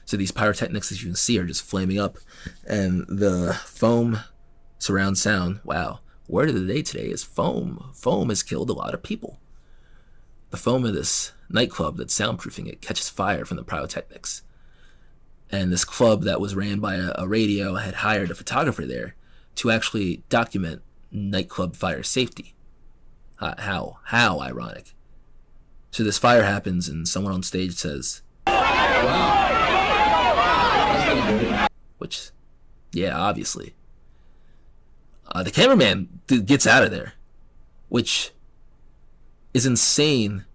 So these pyrotechnics, as you can see, are just flaming up, and the foam surround sound. Wow, word of the day today is foam. Foam has killed a lot of people. The foam of this nightclub that's soundproofing it catches fire from the pyrotechnics. And this club that was ran by a radio had hired a photographer there to actually document nightclub fire safety. How ironic. So this fire happens and someone on stage says, wow. Which, yeah, obviously. The cameraman gets out of there, which is insane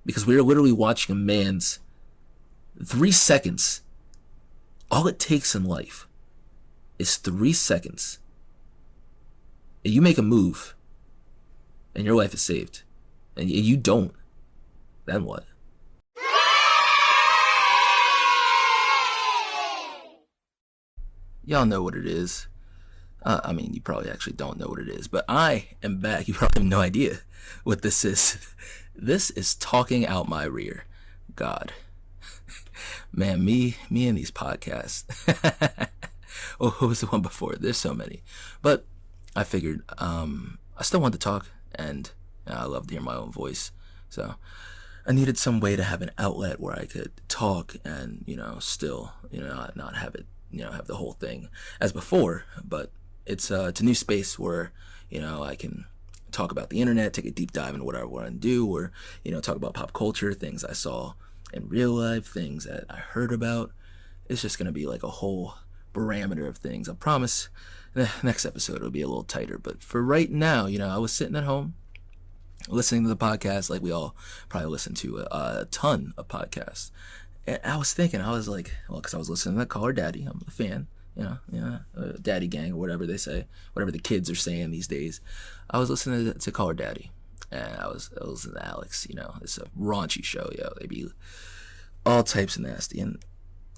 because we are literally watching a man's 3 seconds. All it takes in life is 3 seconds. And you make a move and your life is saved. And you don't. Then what? Y'all know what it is. I mean, you probably actually don't know what it is, but I am back. You probably have no idea what this is. This is talking out my rear. God. Man, me and these podcasts. Oh, who was the one before? There's so many. But I figured I still wanted to talk, and I love to hear my own voice. So I needed some way to have an outlet where I could talk and, still, not have it, have the whole thing as before. But it's a new space where, I can talk about the internet, take a deep dive into what I want to do, or, talk about pop culture, things I saw in real life, things that I heard about. It's just going to be like a whole parameter of things. I promise the next episode will be a little tighter. But for right now, I was sitting at home listening to the podcast like we all probably listen to a ton of podcasts. And I was thinking, I was like, well, because I was listening to Call Her Daddy. I'm a fan, Daddy Gang or whatever they say, whatever the kids are saying these days. I was listening to Call Her Daddy. And I was listening to Alex, it's a raunchy show, they be all types of nasty. And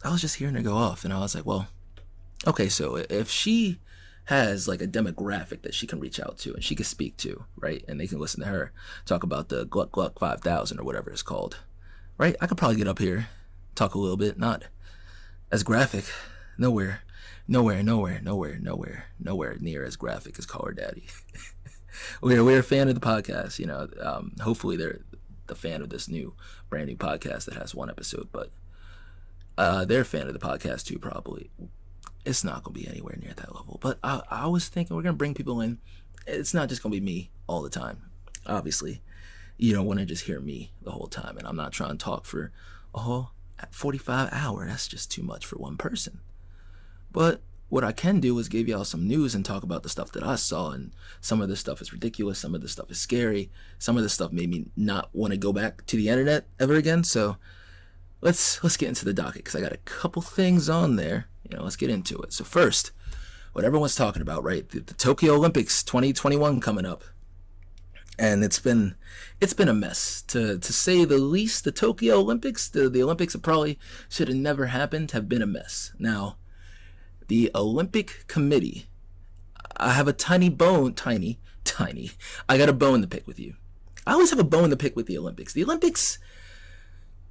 I was just hearing her go off, and I was like, well, okay, so if she has like a demographic that she can reach out to and she can speak to, right? And they can listen to her talk about the Gluck Gluck 5000 or whatever it's called, right? I could probably get up here, talk a little bit, not as graphic, nowhere near as graphic as Call Her Daddy. We're a fan of the podcast, hopefully they're the fan of this brand new podcast that has one episode, but they're a fan of the podcast too, probably. It's not going to be anywhere near that level, but I was thinking we're going to bring people in. It's not just going to be me all the time. Obviously, you don't want to just hear me the whole time, and I'm not trying to talk for a whole 45 hours. That's just too much for one person. But what I can do is give y'all some news and talk about the stuff that I saw, and some of this stuff is ridiculous, some of this stuff is scary, some of this stuff made me not want to go back to the internet ever again. So let's get into the docket, because I got a couple things on there. Let's get into it. So first, what everyone's talking about, right? The Tokyo Olympics 2021 coming up, and it's been a mess to say the least. The Tokyo Olympics, the Olympics that probably should have never happened, have been a mess. Now, the Olympic Committee, I have a tiny. I got a bone to pick with you. I always have a bone to pick with the Olympics. The Olympics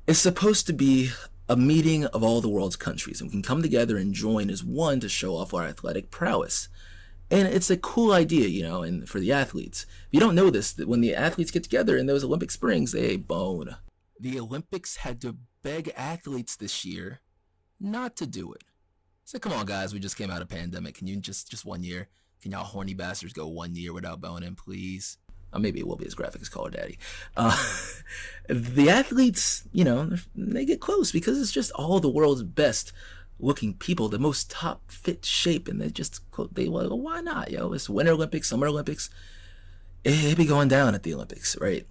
is supposed to be a meeting of all the world's countries, and we can come together and join as one to show off our athletic prowess. And it's a cool idea, and for the athletes. If you don't know this, that when the athletes get together in those Olympic Springs, they bone. The Olympics had to beg athletes this year not to do it. So come on, guys, we just came out of pandemic. Can you just 1 year? Can y'all horny bastards go 1 year without boning, please? Maybe it will be as graphic as Call Her Daddy. The athletes, they get close because it's just all the world's best looking people, the most top fit shape, and well, why not, It's Winter Olympics, Summer Olympics. It be going down at the Olympics, right?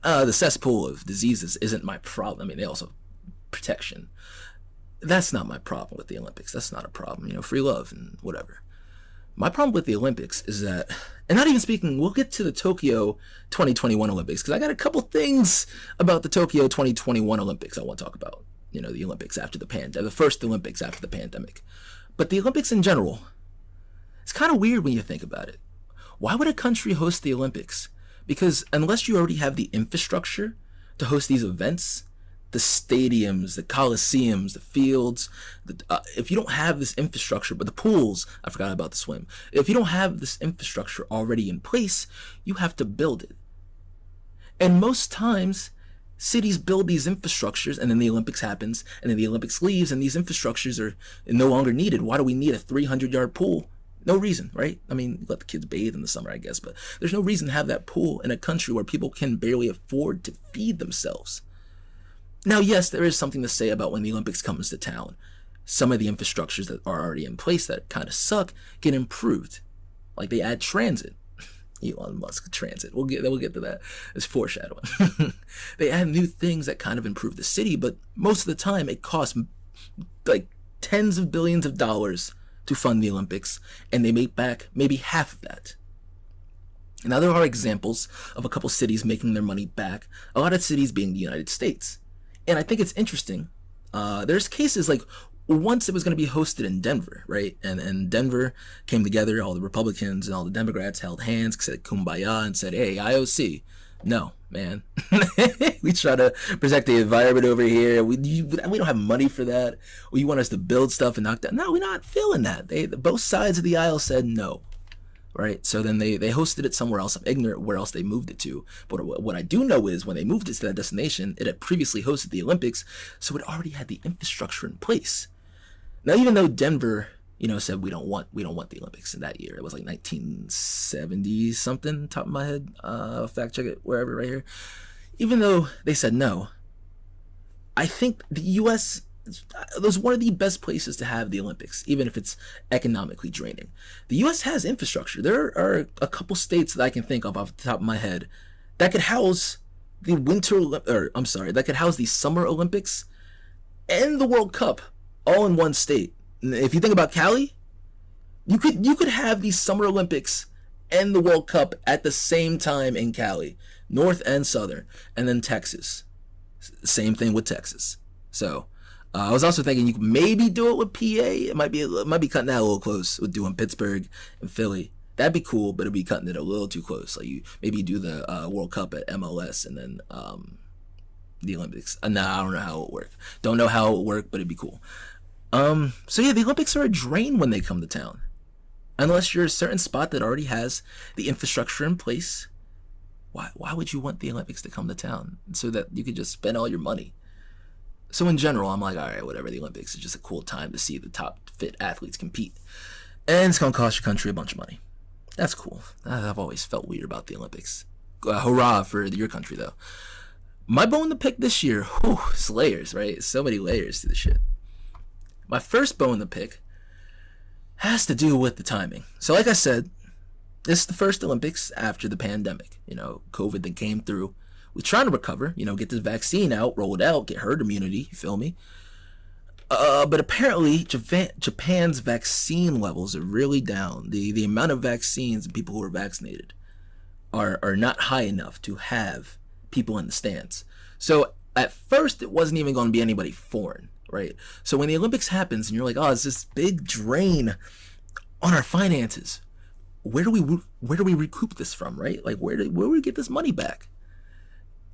The cesspool of diseases isn't my problem. I mean, they also have protection. That's not my problem with the Olympics. That's not a problem, free love and whatever. My problem with the Olympics is that, and not even speaking, we'll get to the Tokyo 2021 Olympics, because I got a couple things about the Tokyo 2021 Olympics I want to talk about. The Olympics after the first Olympics after the pandemic. But the Olympics in general, it's kind of weird when you think about it. Why would a country host the Olympics? Because unless you already have the infrastructure to host these events, the stadiums, the coliseums, the fields. If you don't have this infrastructure, but the pools, I forgot about the swim. If you don't have this infrastructure already in place, you have to build it. And most times, cities build these infrastructures, and then the Olympics happens, and then the Olympics leaves, and these infrastructures are no longer needed. Why do we need a 300-yard pool? No reason, right? I mean, let the kids bathe in the summer, I guess, but there's no reason to have that pool in a country where people can barely afford to feed themselves. Now, yes, there is something to say about when the Olympics comes to town. Some of the infrastructures that are already in place that kind of suck get improved. Like they add transit. Elon Musk transit. We'll get to that. It's foreshadowing. They add new things that kind of improve the city, but most of the time it costs like tens of billions of dollars to fund the Olympics, and they make back maybe half of that. Now, there are examples of a couple cities making their money back, a lot of cities being the United States. And I think it's interesting. There's cases like once it was going to be hosted in Denver, right? And Denver came together, all the Republicans and all the Democrats held hands, said kumbaya, and said, hey, IOC, no, man. We try to protect the environment over here. We don't have money for that. You want us to build stuff and knock down. No, we're not feeling that. Both sides of the aisle said no, right? So then they hosted it somewhere else. I'm ignorant where else they moved it to. But what I do know is when they moved it to that destination, it had previously hosted the Olympics, so it already had the infrastructure in place. Now, even though Denver, said we don't want the Olympics in that year, it was like 1970 something, top of my head, fact check it wherever right here. Even though they said no, I think the U.S. was one of the best places to have the Olympics, even if it's economically draining. The U.S. has infrastructure. There are a couple states that I can think of off the top of my head that could house that could house the Summer Olympics and the World Cup all in one state. If you think about Cali, you could have the Summer Olympics and the World Cup at the same time in Cali, North and Southern, and then Texas. Same thing with Texas. So I was also thinking you could maybe do it with PA. It might be cutting that a little close with doing Pittsburgh and Philly. That'd be cool, but it'd be cutting it a little too close. Like you maybe do the World Cup at MLS and then the Olympics. Nah, I don't know how it would work. Don't know how it would work, but it'd be cool. So yeah, the Olympics are a drain when they come to town. Unless you're a certain spot that already has the infrastructure in place. Why would you want the Olympics to come to town? So that you could just spend all your money. So in general, I'm like, all right, whatever, the Olympics is just a cool time to see the top fit athletes compete. And it's going to cost your country a bunch of money. That's cool. I've always felt weird about the Olympics. Hurrah for your country, though. My bone to pick this year, it's layers, right? So many layers to the shit. My first bone to pick has to do with the timing. So like I said, this is the first Olympics after the pandemic. COVID then came through. We're trying to recover, get this vaccine out, roll it out, get herd immunity, you feel me? But apparently Japan's vaccine levels are really down. The amount of vaccines and people who are vaccinated are not high enough to have people in the stands. So at first it wasn't even going to be anybody foreign, right? So when the Olympics happens and you're like, oh, it's this big drain on our finances. Where do we recoup this from, right? Like where do we get this money back?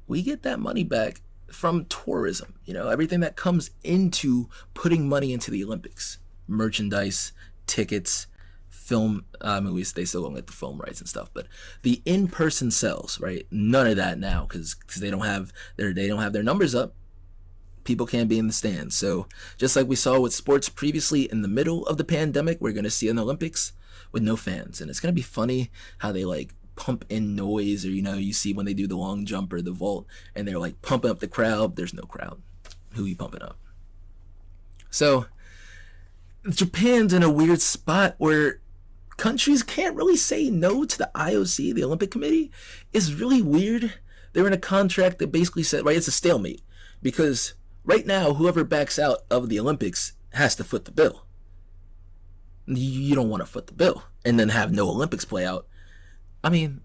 We get that money back from tourism, everything that comes into putting money into the Olympics, merchandise, tickets, film, movies. They still don't get the film rights and stuff, but the in-person sales, right? None of that now because they don't have their numbers up. People can't be in the stands. So just like we saw with sports previously in the middle of the pandemic, we're going to see an Olympics with no fans, and it's going to be funny how they pump in noise, or you see when they do the long jump or the vault and they're pumping up the crowd. There's no crowd. Who are you pumping up? So Japan's in a weird spot where countries can't really say no to the IOC, the Olympic Committee. It's really weird. They're in a contract that basically said, right, it's a stalemate, because right now whoever backs out of the Olympics has to foot the bill. You don't want to foot the bill and then have no Olympics play out. I mean,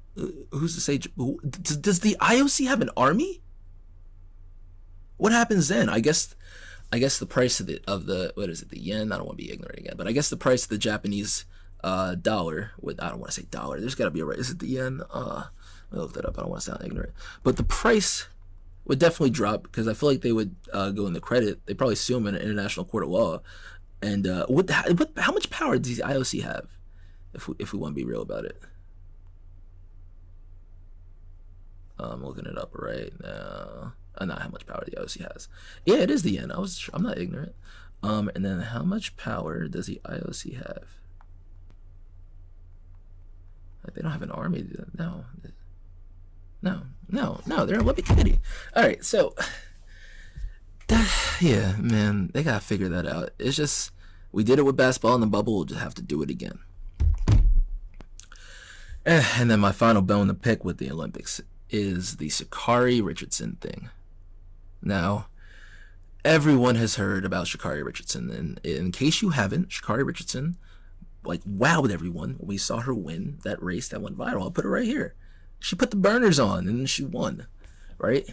who's to say? Does the IOC have an army? What happens then? I guess the price of the what is it? The yen. I don't want to be ignorant again, but I guess the price of the Japanese dollar. I don't want to say dollar. There's got to be a right. Is it the yen? I looked that up. I don't want to sound ignorant. But the price would definitely drop because I feel like they would go in the credit. They probably sue him in an international court of law. And how much power does the IOC have? If we want to be real about it, I'm looking it up right now. Not how much power the IOC has. Yeah, it is the yen. I'm not ignorant. And then how much power does the IOC have? Like, they don't have an army. No. They're an Olympic committee. All right, so yeah, man, they gotta figure that out. It's just we did it with basketball in the bubble. We'll just have to do it again. And then my final bone to pick with the Olympics is the Sha'Carri Richardson thing. Now, everyone has heard about Sha'Carri Richardson, and in case you haven't, Sha'Carri Richardson like wowed everyone when we saw her win that race that went viral. I'll put it right here. She put the burners on and she won, right?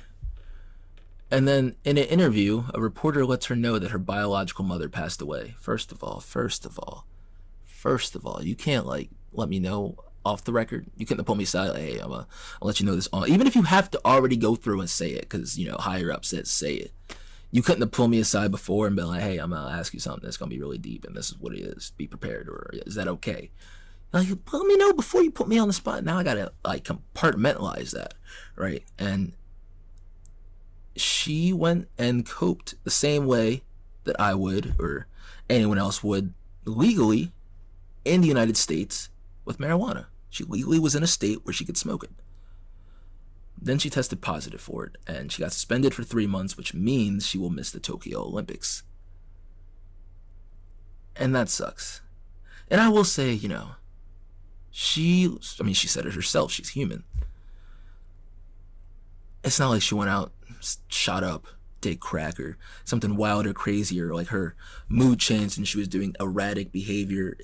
And then in an interview, a reporter lets her know that her biological mother passed away. First of all, you can't like let me know off the record. You can't pull me aside like, hey, I'll let you know this on. Even if you have to already go through and say it, because higher up says say it. You couldn't have pulled me aside before and been like, hey, I'm gonna ask you something that's gonna be really deep, and this is what it is. Be prepared, or is that okay? Like, let me know before you put me on the spot. Now I gotta like compartmentalize that, right? And she went and coped the same way that I would or anyone else would legally in the United States with marijuana. She legally was in a state where she could smoke it. Then she tested positive for it, and she got suspended for 3 months, which means she will miss the Tokyo Olympics. And that sucks. And I will say, she said it herself, she's human. It's not like she went out, shot up, did crack, or something wild or crazy, or like her mood changed and she was doing erratic behavior.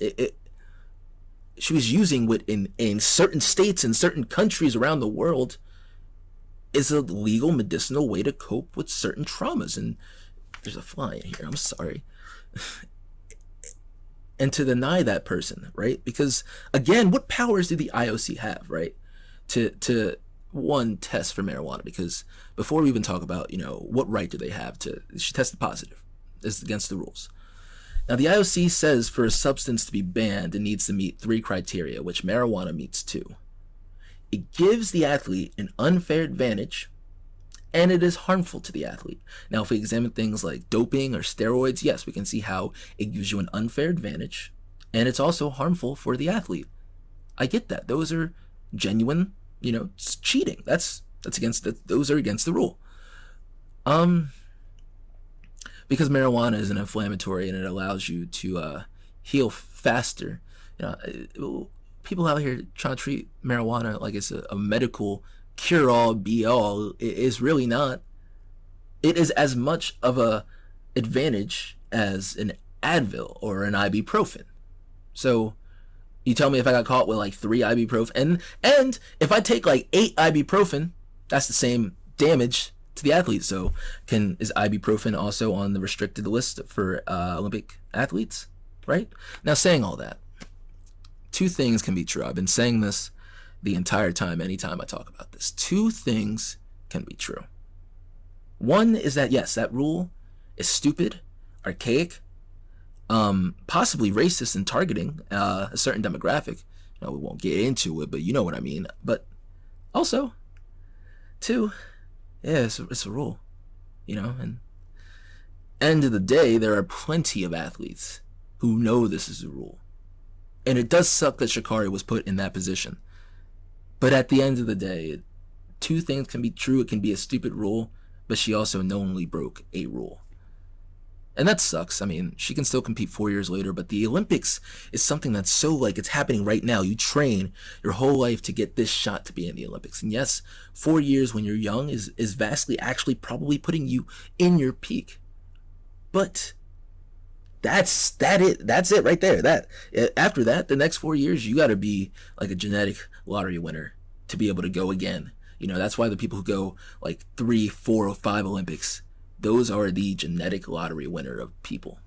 She was using what in certain states and certain countries around the world is a legal medicinal way to cope with certain traumas. And there's a fly in here, I'm sorry. And to deny that person, right? Because again, what powers do the IOC have, right? To one, test for marijuana? Because before we even talk about, what right do they have she tested positive. It's against the rules. Now the IOC says for a substance to be banned, it needs to meet 3 criteria, which marijuana meets 2. It gives the athlete an unfair advantage, and it is harmful to the athlete. Now, if we examine things like doping or steroids, yes, we can see how it gives you an unfair advantage, and it's also harmful for the athlete. I get that. Those are genuine, cheating. Those are against the rule. Because marijuana is an inflammatory and it allows you to heal faster. People out here trying to treat marijuana like it's a medical cure-all, be-all. It is really not. It is as much of a advantage as an Advil or an ibuprofen. So you tell me if I got caught with like 3 ibuprofen, and if I take like 8 ibuprofen, that's the same damage to the athlete. So is ibuprofen also on the restricted list for Olympic athletes, right? Now, saying all that, 2 things can be true. I've been saying this the entire time, anytime I talk about this. 2 things can be true. One is that, yes, that rule is stupid, archaic, possibly racist in targeting a certain demographic. We won't get into it, but you know what I mean. But also, 2, yeah, it's a rule, and end of the day, there are plenty of athletes who know this is a rule. And it does suck that Sha'Carri was put in that position. But at the end of the day, 2 things can be true. It can be a stupid rule, but she also knowingly broke a rule. And that sucks. I mean, she can still compete 4 years later, but the Olympics is something that's so like it's happening right now. You train your whole life to get this shot to be in the Olympics. And yes, 4 years when you're young is vastly actually probably putting you in your peak. But that's it right there. After that, the next 4 years, you got to be like a genetic lottery winner to be able to go again. That's why the people who go like 3, 4, or 5 Olympics, those are the genetic lottery winner of people.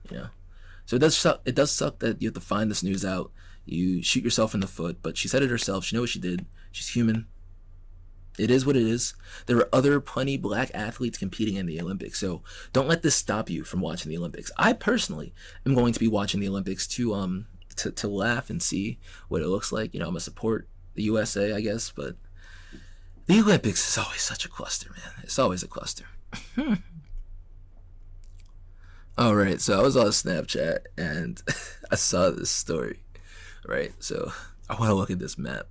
So it does suck. It does suck that you have to find this news out. You shoot yourself in the foot. But she said it herself. She knows what she did. She's human. It is what it is. There are other plenty black athletes competing in the Olympics, so don't let this stop you from watching the Olympics. I personally am going to be watching the Olympics to laugh and see what it looks like. You know, I'm gonna support the USA, I guess, but the Olympics is always such a cluster, man. It's always a cluster. All right, so I was on Snapchat and I saw this story, right? So I want to look at this map.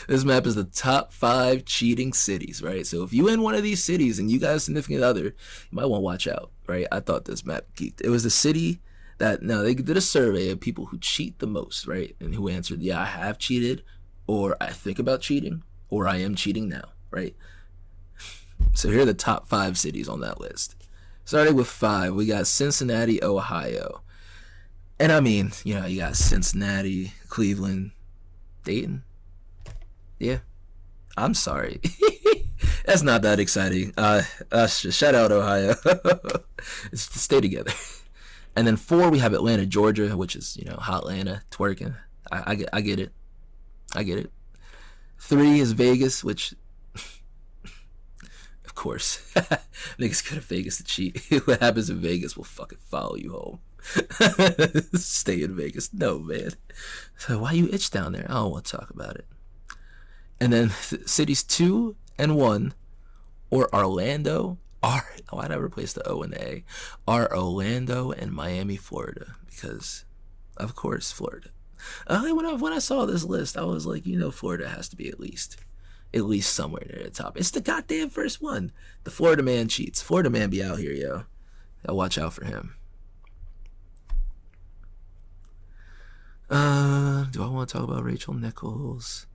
This map is the top 5 cheating cities, right? So if you in one of these cities and you got a significant other, you might want to watch out, right? I thought this map geeked. It was the city that, now they did a survey of people who cheat the most, right? And who answered, yeah, I have cheated, or I think about cheating, or I am cheating now, right? So here are the top 5 cities on that list. Starting with 5, we got Cincinnati, Ohio. And I mean, you know, you got Cincinnati, Cleveland, Dayton. Yeah, I'm sorry. That's not that exciting. Shout out Ohio. Stay together. And then 4, we have Atlanta, Georgia, which is, you know, hot Atlanta, twerking. I get it. I get it. 3 is Vegas, which, of course, niggas go to Vegas to cheat. What happens in Vegas will fucking follow you home. Stay in Vegas. No, man. So why you itch down there? I don't want to talk about it. And then cities 2 and 1, or Orlando, why'd I replace the O and the A? Are Orlando and Miami, Florida, because of course Florida. When I saw this list, I was like, you know, Florida has to be at least somewhere near the top. It's the goddamn first one. The Florida man cheats. Florida man be out here, yo. Gotta watch out for him. Do I want to talk about Rachel Nicoles?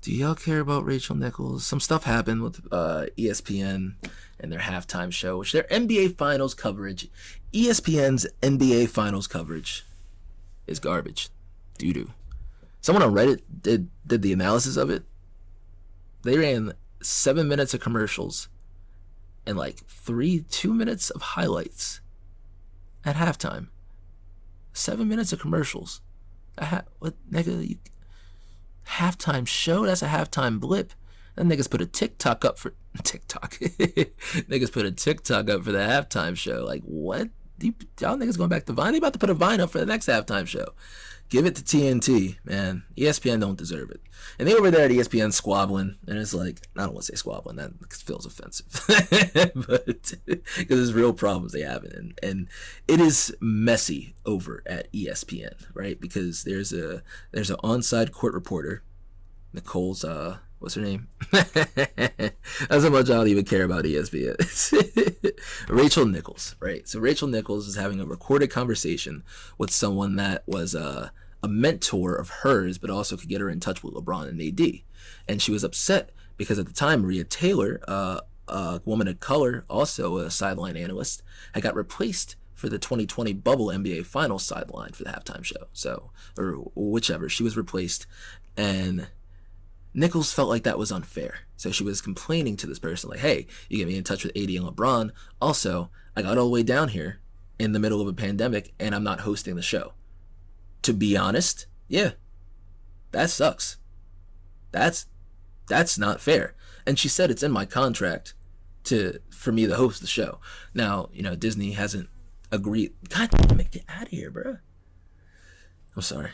Do y'all care about Rachel Nicoles? Some stuff happened with ESPN and their halftime show, which their NBA Finals coverage, ESPN's NBA Finals coverage, is garbage. Doo-doo. Someone on Reddit did the analysis of it. They ran 7 minutes of commercials and like 2 minutes of highlights at halftime. 7 minutes of commercials. What, nigga? Halftime show? That's a halftime blip. Then niggas put a TikTok up for TikTok. Niggas put a TikTok up for the halftime show. Like, what? Y'all niggas going back to Vine? They about to put a Vine up for the next halftime show. Give it to TNT, man. ESPN don't deserve it. And they over there at ESPN squabbling, and it's like, I don't want to say squabbling, that feels offensive. But because there's real problems they have, and it is messy over at ESPN, right? Because there's an onside court reporter, Nicole's what's her name? That's how much I don't even care about ESPN. Rachel Nicoles, right? So Rachel Nicoles is having a recorded conversation with someone that was a mentor of hers, but also could get her in touch with LeBron and AD. And she was upset because at the time, Maria Taylor, a woman of color, also a sideline analyst, had got replaced for the 2020 bubble NBA Finals sideline for the halftime show. So, or whichever, she was replaced. And Nicoles felt like that was unfair. So she was complaining to this person, like, hey, you get me in touch with AD and LeBron. Also, I got all the way down here in the middle of a pandemic and I'm not hosting the show. To be honest, yeah, that sucks. That's not fair. And she said it's in my contract for me to host the show. Now, you know, Disney hasn't agreed. God damn it, get out of here, bro. I'm sorry.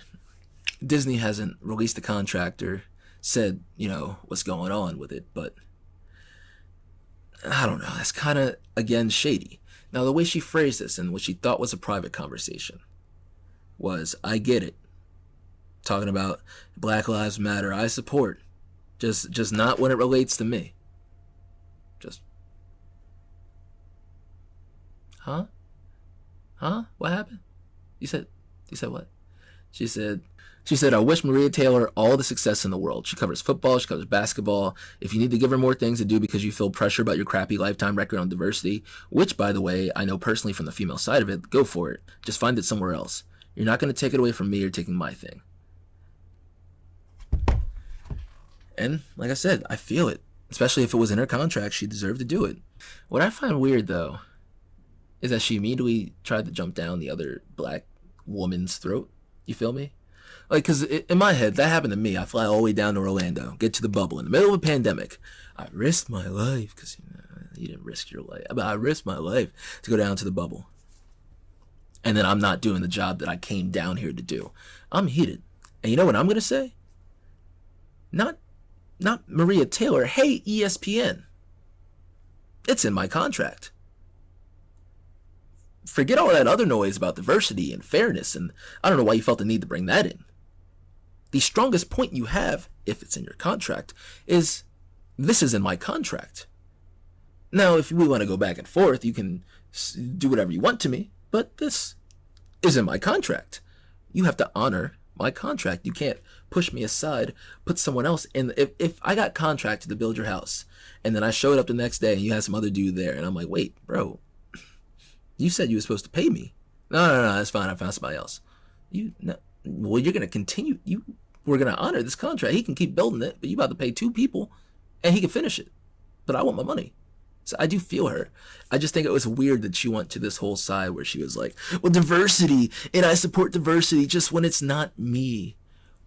Disney hasn't released the contract or said, you know, what's going on with it, but I don't know. That's kind of, again, shady. Now, the way she phrased this and what she thought was a private conversation was, I get it. Talking about Black Lives Matter, I support. Just not when it relates to me. Just, huh? What happened? You said what? She said, I wish Maria Taylor all the success in the world. She covers football, she covers basketball. If you need to give her more things to do because you feel pressure about your crappy lifetime record on diversity, which, by the way, I know personally from the female side of it, go for it. Just find it somewhere else. You're not going to take it away from me or taking my thing. And like I said, I feel it. Especially if it was in her contract, she deserved to do it. What I find weird, though, is that she immediately tried to jump down the other black woman's throat. You feel me? Like, because in my head, that happened to me. I fly all the way down to Orlando, get to the bubble in the middle of a pandemic. I risked my life, because you didn't risk your life, but I risked my life to go down to the bubble. And then I'm not doing the job that I came down here to do. I'm heated. And you know what I'm going to say? Not Maria Taylor. Hey, ESPN. It's in my contract. Forget all that other noise about diversity and fairness, and I don't know why you felt the need to bring that in. The strongest point you have, if it's in your contract, is this is in my contract. Now, if we want to go back and forth, you can do whatever you want to me, but this is in my contract. You have to honor my contract. You can't push me aside, put someone else in. If I got contracted to build your house, and then I showed up the next day and you had some other dude there, and I'm like, wait, bro, you said you were supposed to pay me. No, that's fine. I found somebody else. Well, you're gonna continue. We're gonna honor this contract. He can keep building it, but you about to pay 2 people, and he can finish it. But I want my money. So I do feel her. I just think it was weird that she went to this whole side where she was like, well, diversity, and I support diversity just when it's not me.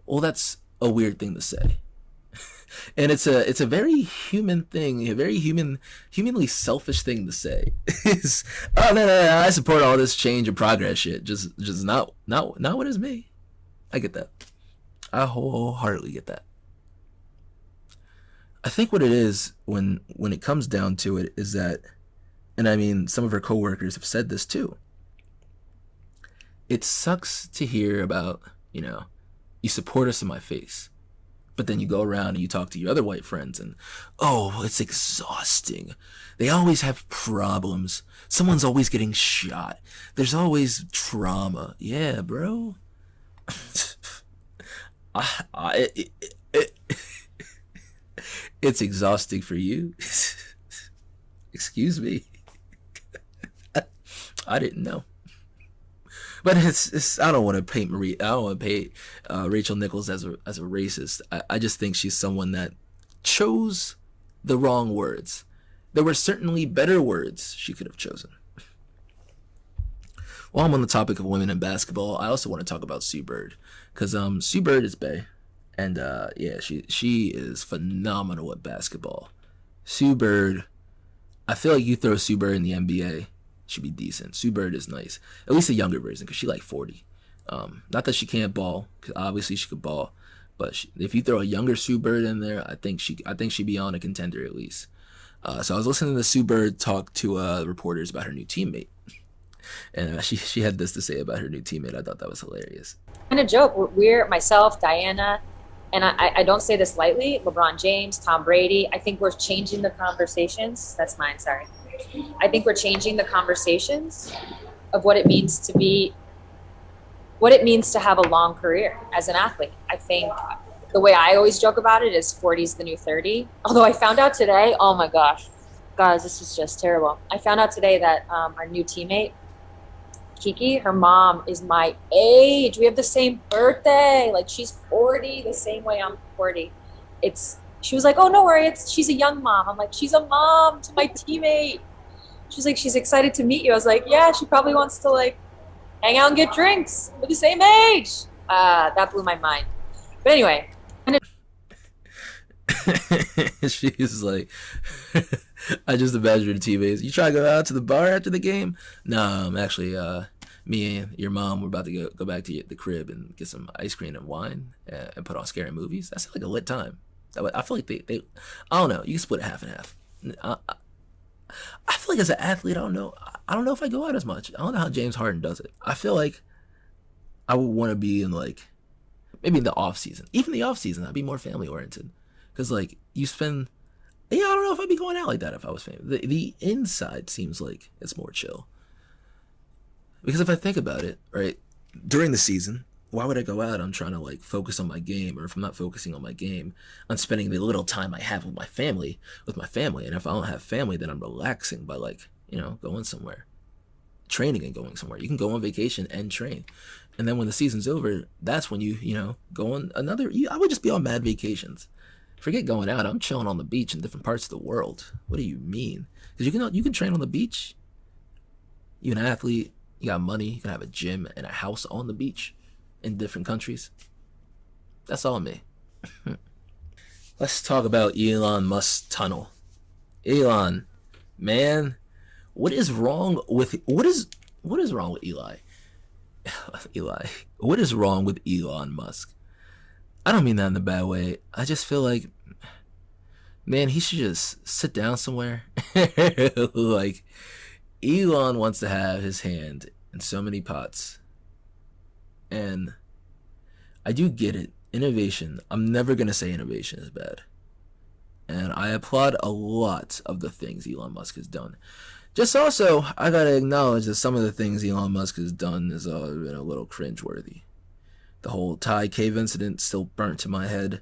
Well, that's a weird thing to say. And it's a very human thing, a very humanly selfish thing to say. Is, oh no, I support all this change and progress shit. Just not what is me. I get that. I wholeheartedly get that. I think what it is when it comes down to it is that, and I mean, some of her coworkers have said this too. It sucks to hear about, you support us in my face, but then you go around and you talk to your other white friends and, oh, it's exhausting. They always have problems. Someone's always getting shot. There's always trauma. Yeah, bro. It's exhausting for you. Excuse me. I didn't know. But it's I don't want to paint Rachel Nicoles as a racist. I just think she's someone that chose the wrong words. There were certainly better words she could have chosen. While I'm on the topic of women in basketball, I also want to talk about Sue Bird, because Sue Bird is bae. And yeah, she is phenomenal at basketball. Sue Bird, I feel like you throw Sue Bird in the NBA, she'd be decent. Sue Bird is nice. At least a younger version, because she's like 40. Not that she can't ball, because obviously she could ball. But if you throw a younger Sue Bird in there, I think she'd be on a contender at least. So I was listening to Sue Bird talk to reporters about her new teammate. And she had this to say about her new teammate. I thought that was hilarious. Kind of joke. We're myself, Diana, and I don't say this lightly, LeBron James, Tom Brady. I think we're changing the conversations. That's mine, sorry. I think we're changing the conversations of what it means to have a long career as an athlete. I think the way I always joke about it is 40 is the new 30. Although I found out today, oh my gosh, guys, this is just terrible. I found out today that our new teammate, Kiki, her mom is my age. We have the same birthday. Like, she's 40 the same way I'm 40. She was like, oh, no worry, she's a young mom. I'm like, she's a mom to my teammate. She's like, she's excited to meet you. I was like, yeah, she probably wants to like hang out and get drinks. We're the same age. That blew my mind. But anyway. She's like, I just imagine her teammates. You try to go out to the bar after the game? No, actually, me and your mom, we're about to go back to the crib and get some ice cream and wine and put on scary movies. That's like a lit time. I feel like they I don't know. You can split it half and half. I feel like as an athlete, I don't know if I go out as much. I don't know how James Harden does it. I feel like I would want to be in like maybe in the off season. Even the off season, I'd be more family oriented. Because like I don't know if I'd be going out like that if I was famous. The inside seems like it's more chill. Because if I think about it, right, during the season, why would I go out? I'm trying to like focus on my game, or if I'm not focusing on my game, I'm spending the little time I have with my family. And if I don't have family, then I'm relaxing by like, going somewhere, training and going somewhere. You can go on vacation and train. And then when the season's over, that's when you go on I would just be on mad vacations. Forget going out. I'm chilling on the beach in different parts of the world. What do you mean? Because you can train on the beach. You're an athlete. You got money. You can have a gym and a house on the beach in different countries. That's all me. Let's talk about Elon Musk Tunnel. Elon, man, what is wrong with wrong with Eli? Eli, what is wrong with Elon Musk? I don't mean that in a bad way. I just feel like, man, he should just sit down somewhere. Like, Elon wants to have his hand in so many pots. And I do get it. Innovation. I'm never going to say innovation is bad. And I applaud a lot of the things Elon Musk has done. Just also, I got to acknowledge that some of the things Elon Musk has done has been a little cringeworthy. The whole Thai cave incident still burnt to my head,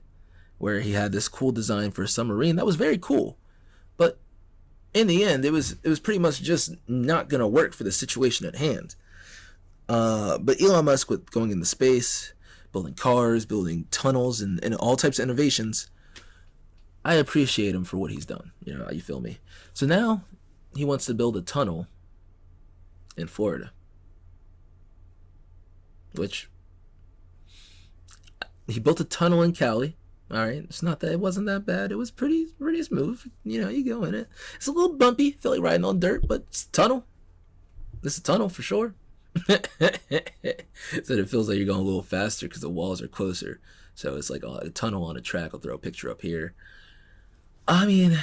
where he had this cool design for a submarine. That was very cool. But in the end, it was pretty much just not going to work for the situation at hand. But Elon Musk, with going into space, building cars, building tunnels, and all types of innovations, I appreciate him for what he's done. You know, you feel me? So now he wants to build a tunnel in Florida, which he built a tunnel in Cali. All right, it wasn't that bad. It was pretty smooth. You know, you go in it. It's a little bumpy, feel like riding on dirt, but it's a tunnel. It's a tunnel for sure. So it feels like you're going a little faster because the walls are closer. So it's like a tunnel on a track. I'll throw a picture up here. I mean,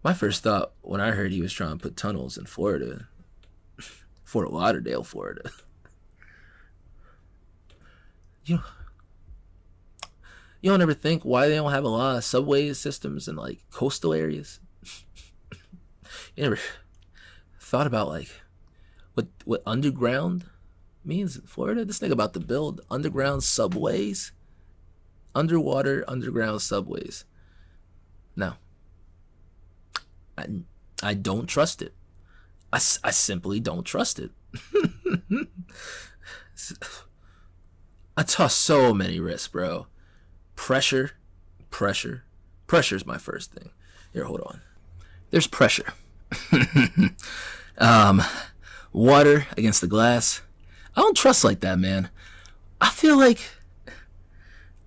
my first thought when I heard he was trying to put tunnels in Florida, Fort Lauderdale, Florida. You don't ever think why they don't have a lot of subway systems in like coastal areas? You never thought about like what underground means in Florida? This thing about to build underground subways, underground subways. No, I don't trust it. I simply don't trust it. I toss so many risks, bro. Pressure is my first thing. Here, hold on. There's pressure. Water against the glass. I don't trust like that, man. I feel like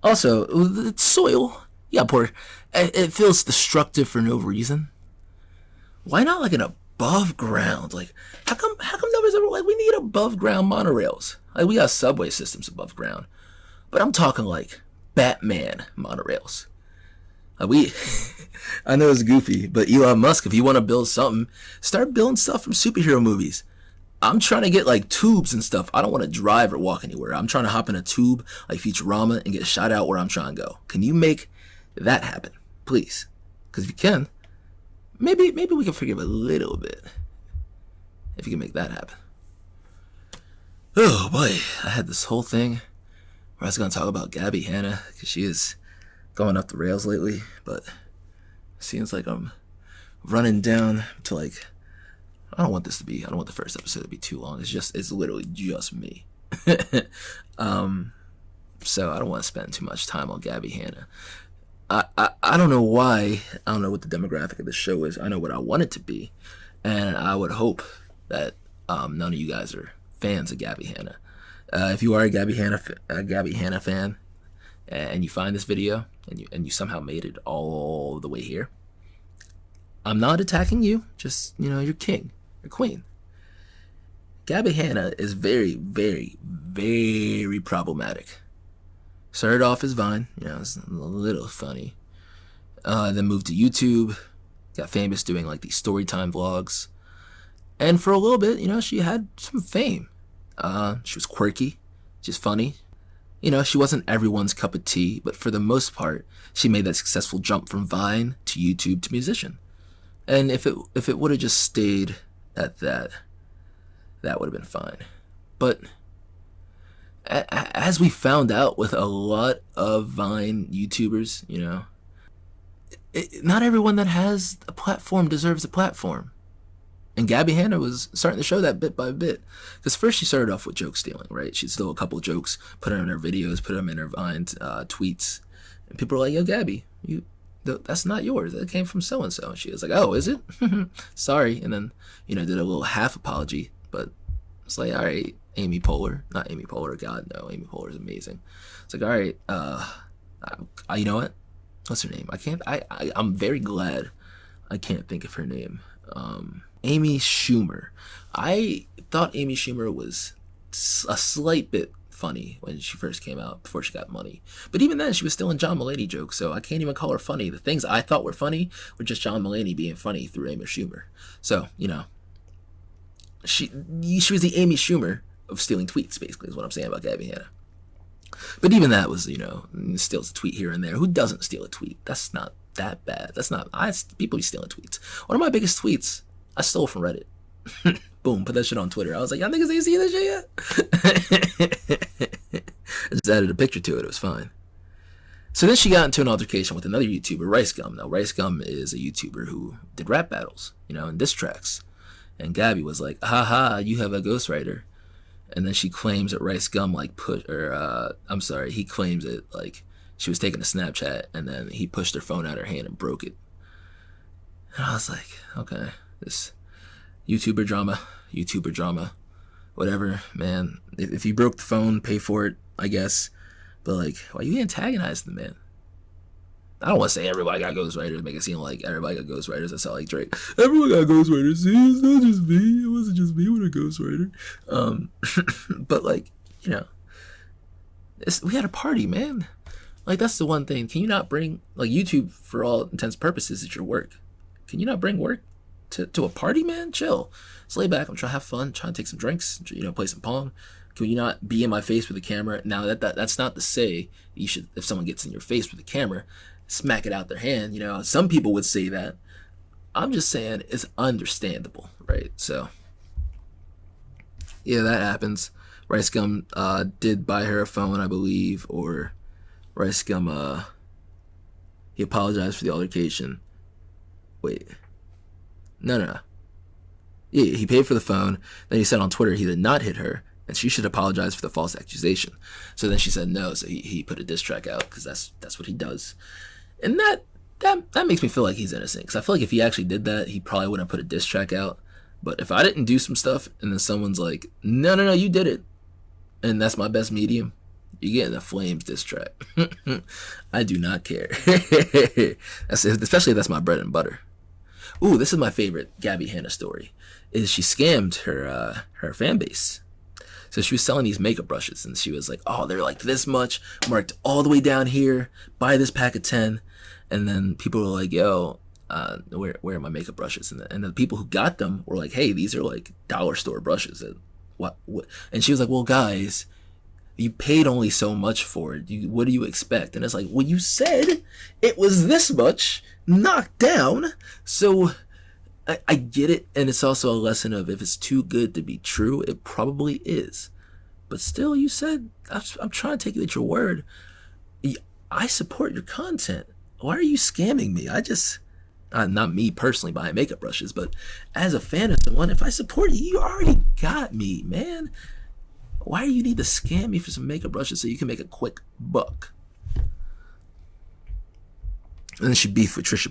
also the soil. Yeah, poor. It feels destructive for no reason. Why not like an above ground? Like how come nobody's ever like we need above ground monorails? Like we got subway systems above ground, but I'm talking like Batman monorails. I know it's goofy, but Elon Musk, if you want to build something, start building stuff from superhero movies. I'm trying to get like tubes and stuff. I don't want to drive or walk anywhere. I'm trying to hop in a tube like Futurama and get shot out where I'm trying to go. Can you make that happen, please? Because if you can, maybe we can forgive a little bit if you can make that happen. Oh boy, I had this whole thing where I was going to talk about Gabbie Hanna because she is going off the rails lately, but it seems like I'm running down to like, I don't want the first episode to be too long. It's literally just me. So I don't want to spend too much time on Gabbie Hanna. I don't know why. I don't know what the demographic of the show is. I know what I want it to be, and I would hope that none of you guys are fans of Gabbie Hanna. If you are a Gabbie Hanna fan, and you find this video and you somehow made it all the way here, I'm not attacking you. Just you're king, you're queen. Gabbie Hanna is very, very, very problematic. Started off as Vine, it's a little funny. Then moved to YouTube, got famous doing like these storytime vlogs. And for a little bit, she had some fame. She was quirky, just funny. She wasn't everyone's cup of tea, but for the most part, she made that successful jump from Vine to YouTube to musician. And if it would have just stayed at that would have been fine. But as we found out with a lot of Vine YouTubers, not everyone that has a platform deserves a platform. And Gabbie Hanna was starting to show that bit by bit. Because first she started off with joke stealing, right? She'd steal a couple of jokes, put them in her videos, put them in her Vine tweets. And people were like, yo, Gabbie, that's not yours. That came from so-and-so. And she was like, oh, is it? Sorry. And then, did a little half apology. But It's like, all right, Amy Poehler, not Amy Poehler. God no, Amy Poehler is amazing. It's like, all right, you know what? What's her name? I'm very glad I can't think of her name. Amy Schumer. I thought Amy Schumer was a slight bit funny when she first came out before she got money. But even then, she was still in John Mulaney jokes, so I can't even call her funny. The things I thought were funny were just John Mulaney being funny through Amy Schumer. So, you know, she was the Amy Schumer of stealing tweets, basically, is what I'm saying about Gabbie Hanna. But even that was, you know, steals a tweet here and there. Who doesn't steal a tweet? That's not that bad. People be stealing tweets. One of my biggest tweets, I stole from Reddit. Boom, put that shit on Twitter. I was like, y'all niggas ain't seen this shit yet? I just added a picture to it. It was fine. So then she got into an altercation with another YouTuber, Rice Gum. Now, Rice Gum is a YouTuber who did rap battles, you know, and diss tracks. And Gabbie was like, haha, you have a ghostwriter. And then she claims that Rice Gum he claims it like she was taking a Snapchat and then he pushed her phone out of her hand and broke it. And I was like, okay, this YouTuber drama, whatever, man. If you broke the phone, pay for it, I guess. But like, why you antagonizing the man? I don't want to say everybody got ghostwriters, make it seem like everybody got ghostwriters. That sound like Drake. Everyone got ghostwriters. See, it's not just me. It wasn't just me with a ghostwriter. But like, you know, we had a party, man. Like, that's the one thing. Can you not bring, like, YouTube, for all intents and purposes, is your work. Can you not bring work to a party, man? Chill. Just lay back. I'm trying to have fun, trying to take some drinks, you know, play some Pong. Can you not be in my face with a camera? Now, that's not to say you should, if someone gets in your face with a camera, smack it out their hand. You know, some people would say that. I'm just saying it's understandable, right? So, yeah, that happens. Rice Gum did buy her a phone, I believe, or Rice Gum, he apologized for the altercation. Wait. No. Yeah, he paid for the phone. Then he said on Twitter he did not hit her, and she should apologize for the false accusation. So then she said no, so he put a diss track out, because that's what he does. And that makes me feel like he's innocent, because I feel like if he actually did that, he probably wouldn't have put a diss track out. But if I didn't do some stuff, and then someone's like, no, you did it, and that's my best medium, you're getting a Flames diss track. I do not care. Especially if that's my bread and butter. Ooh, this is my favorite Gabbie Hanna story. Is she scammed her fan base. So she was selling these makeup brushes, and she was like, oh, they're like this much, marked all the way down here, buy this pack of 10. And then people were like, yo, where are my makeup brushes? And the people who got them were like, hey, these are like dollar store brushes. And what? And she was like, well, guys, you paid only so much for it. What do you expect? And it's like, well, you said it was this much knocked down. So I get it. And it's also a lesson of, if it's too good to be true, it probably is. But still, you said, I'm trying to take you at your word. I support your content. Why are you scamming me? Not me personally buying makeup brushes, but as a fan of someone, if I support you, you already got me, man. Why do you need to scam me for some makeup brushes so you can make a quick buck? And then she beefed with Trisha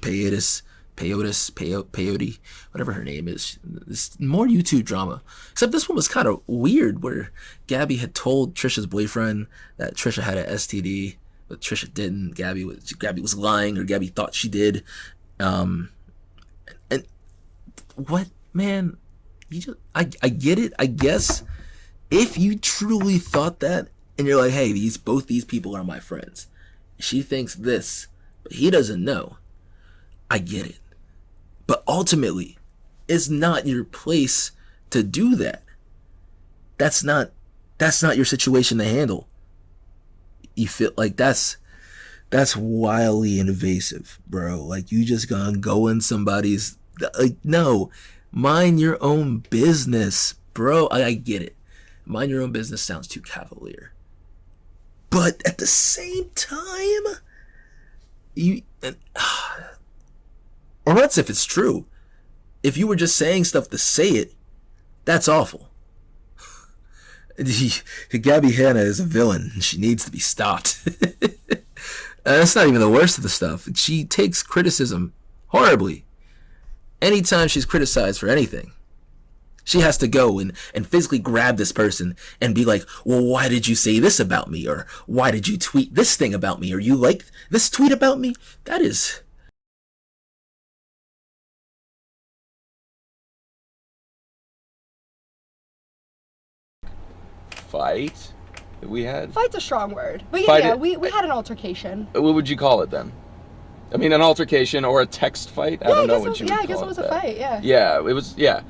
Peyote, whatever her name is. This more YouTube drama. Except this one was kind of weird, where Gabbie had told Trisha's boyfriend that Trisha had an STD, but Trisha didn't. Gabbie was lying, or Gabbie thought she did. And what, man? I get it. I guess if you truly thought that, and you're like, hey, both these people are my friends. She thinks this, but he doesn't know. I get it. But ultimately, it's not your place to do that. That's not your situation to handle. You feel like that's wildly invasive, bro. Like, you just gonna go in somebody's, like, no, mind your own business, bro. I get it. Mind your own business sounds too cavalier. But at the same time, or that's if it's true. If you were just saying stuff to say it, that's awful. Gabbie Hanna is a villain, and she needs to be stopped. That's not even the worst of the stuff. She takes criticism horribly. Anytime she's criticized for anything, She has to go and physically grab this person and be like, well, why did you say this about me? Or why did you tweet this thing about me? Or you like this tweet about me? That is... Fight that we had? Fight's a strong word. But we had an altercation. What would you call it then? I mean, an altercation or a text fight? I don't know what you would call it. I guess it was a fight, yeah. Yeah, it was, yeah.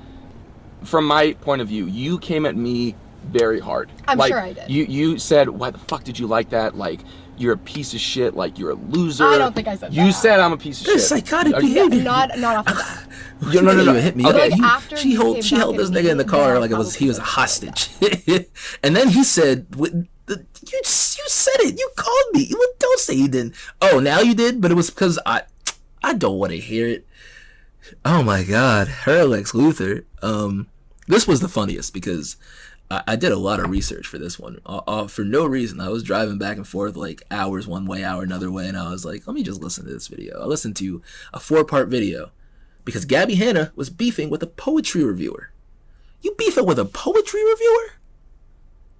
From my point of view, you came at me very hard. I'm sure I did. You said, why the fuck did you like that? Like, you're a piece of shit, like, you're a loser. I don't think I said that. You said I'm a piece of shit. Psychotic behavior. Not off of that. No. Hit me. Okay. Like She held this nigga in the car like he was a hostage. And then he said, you said it. You called me. Don't say you didn't. Oh, now you did? But it was because I don't want to hear it. Oh my God. Her Lex Luthor. This was the funniest because I did a lot of research for this one. For no reason. I was driving back and forth like hours one way, hour another way, and I was like, let me just listen to this video. I listened to a 4-part video because Gabbie Hanna was beefing with a poetry reviewer. You beefing with a poetry reviewer?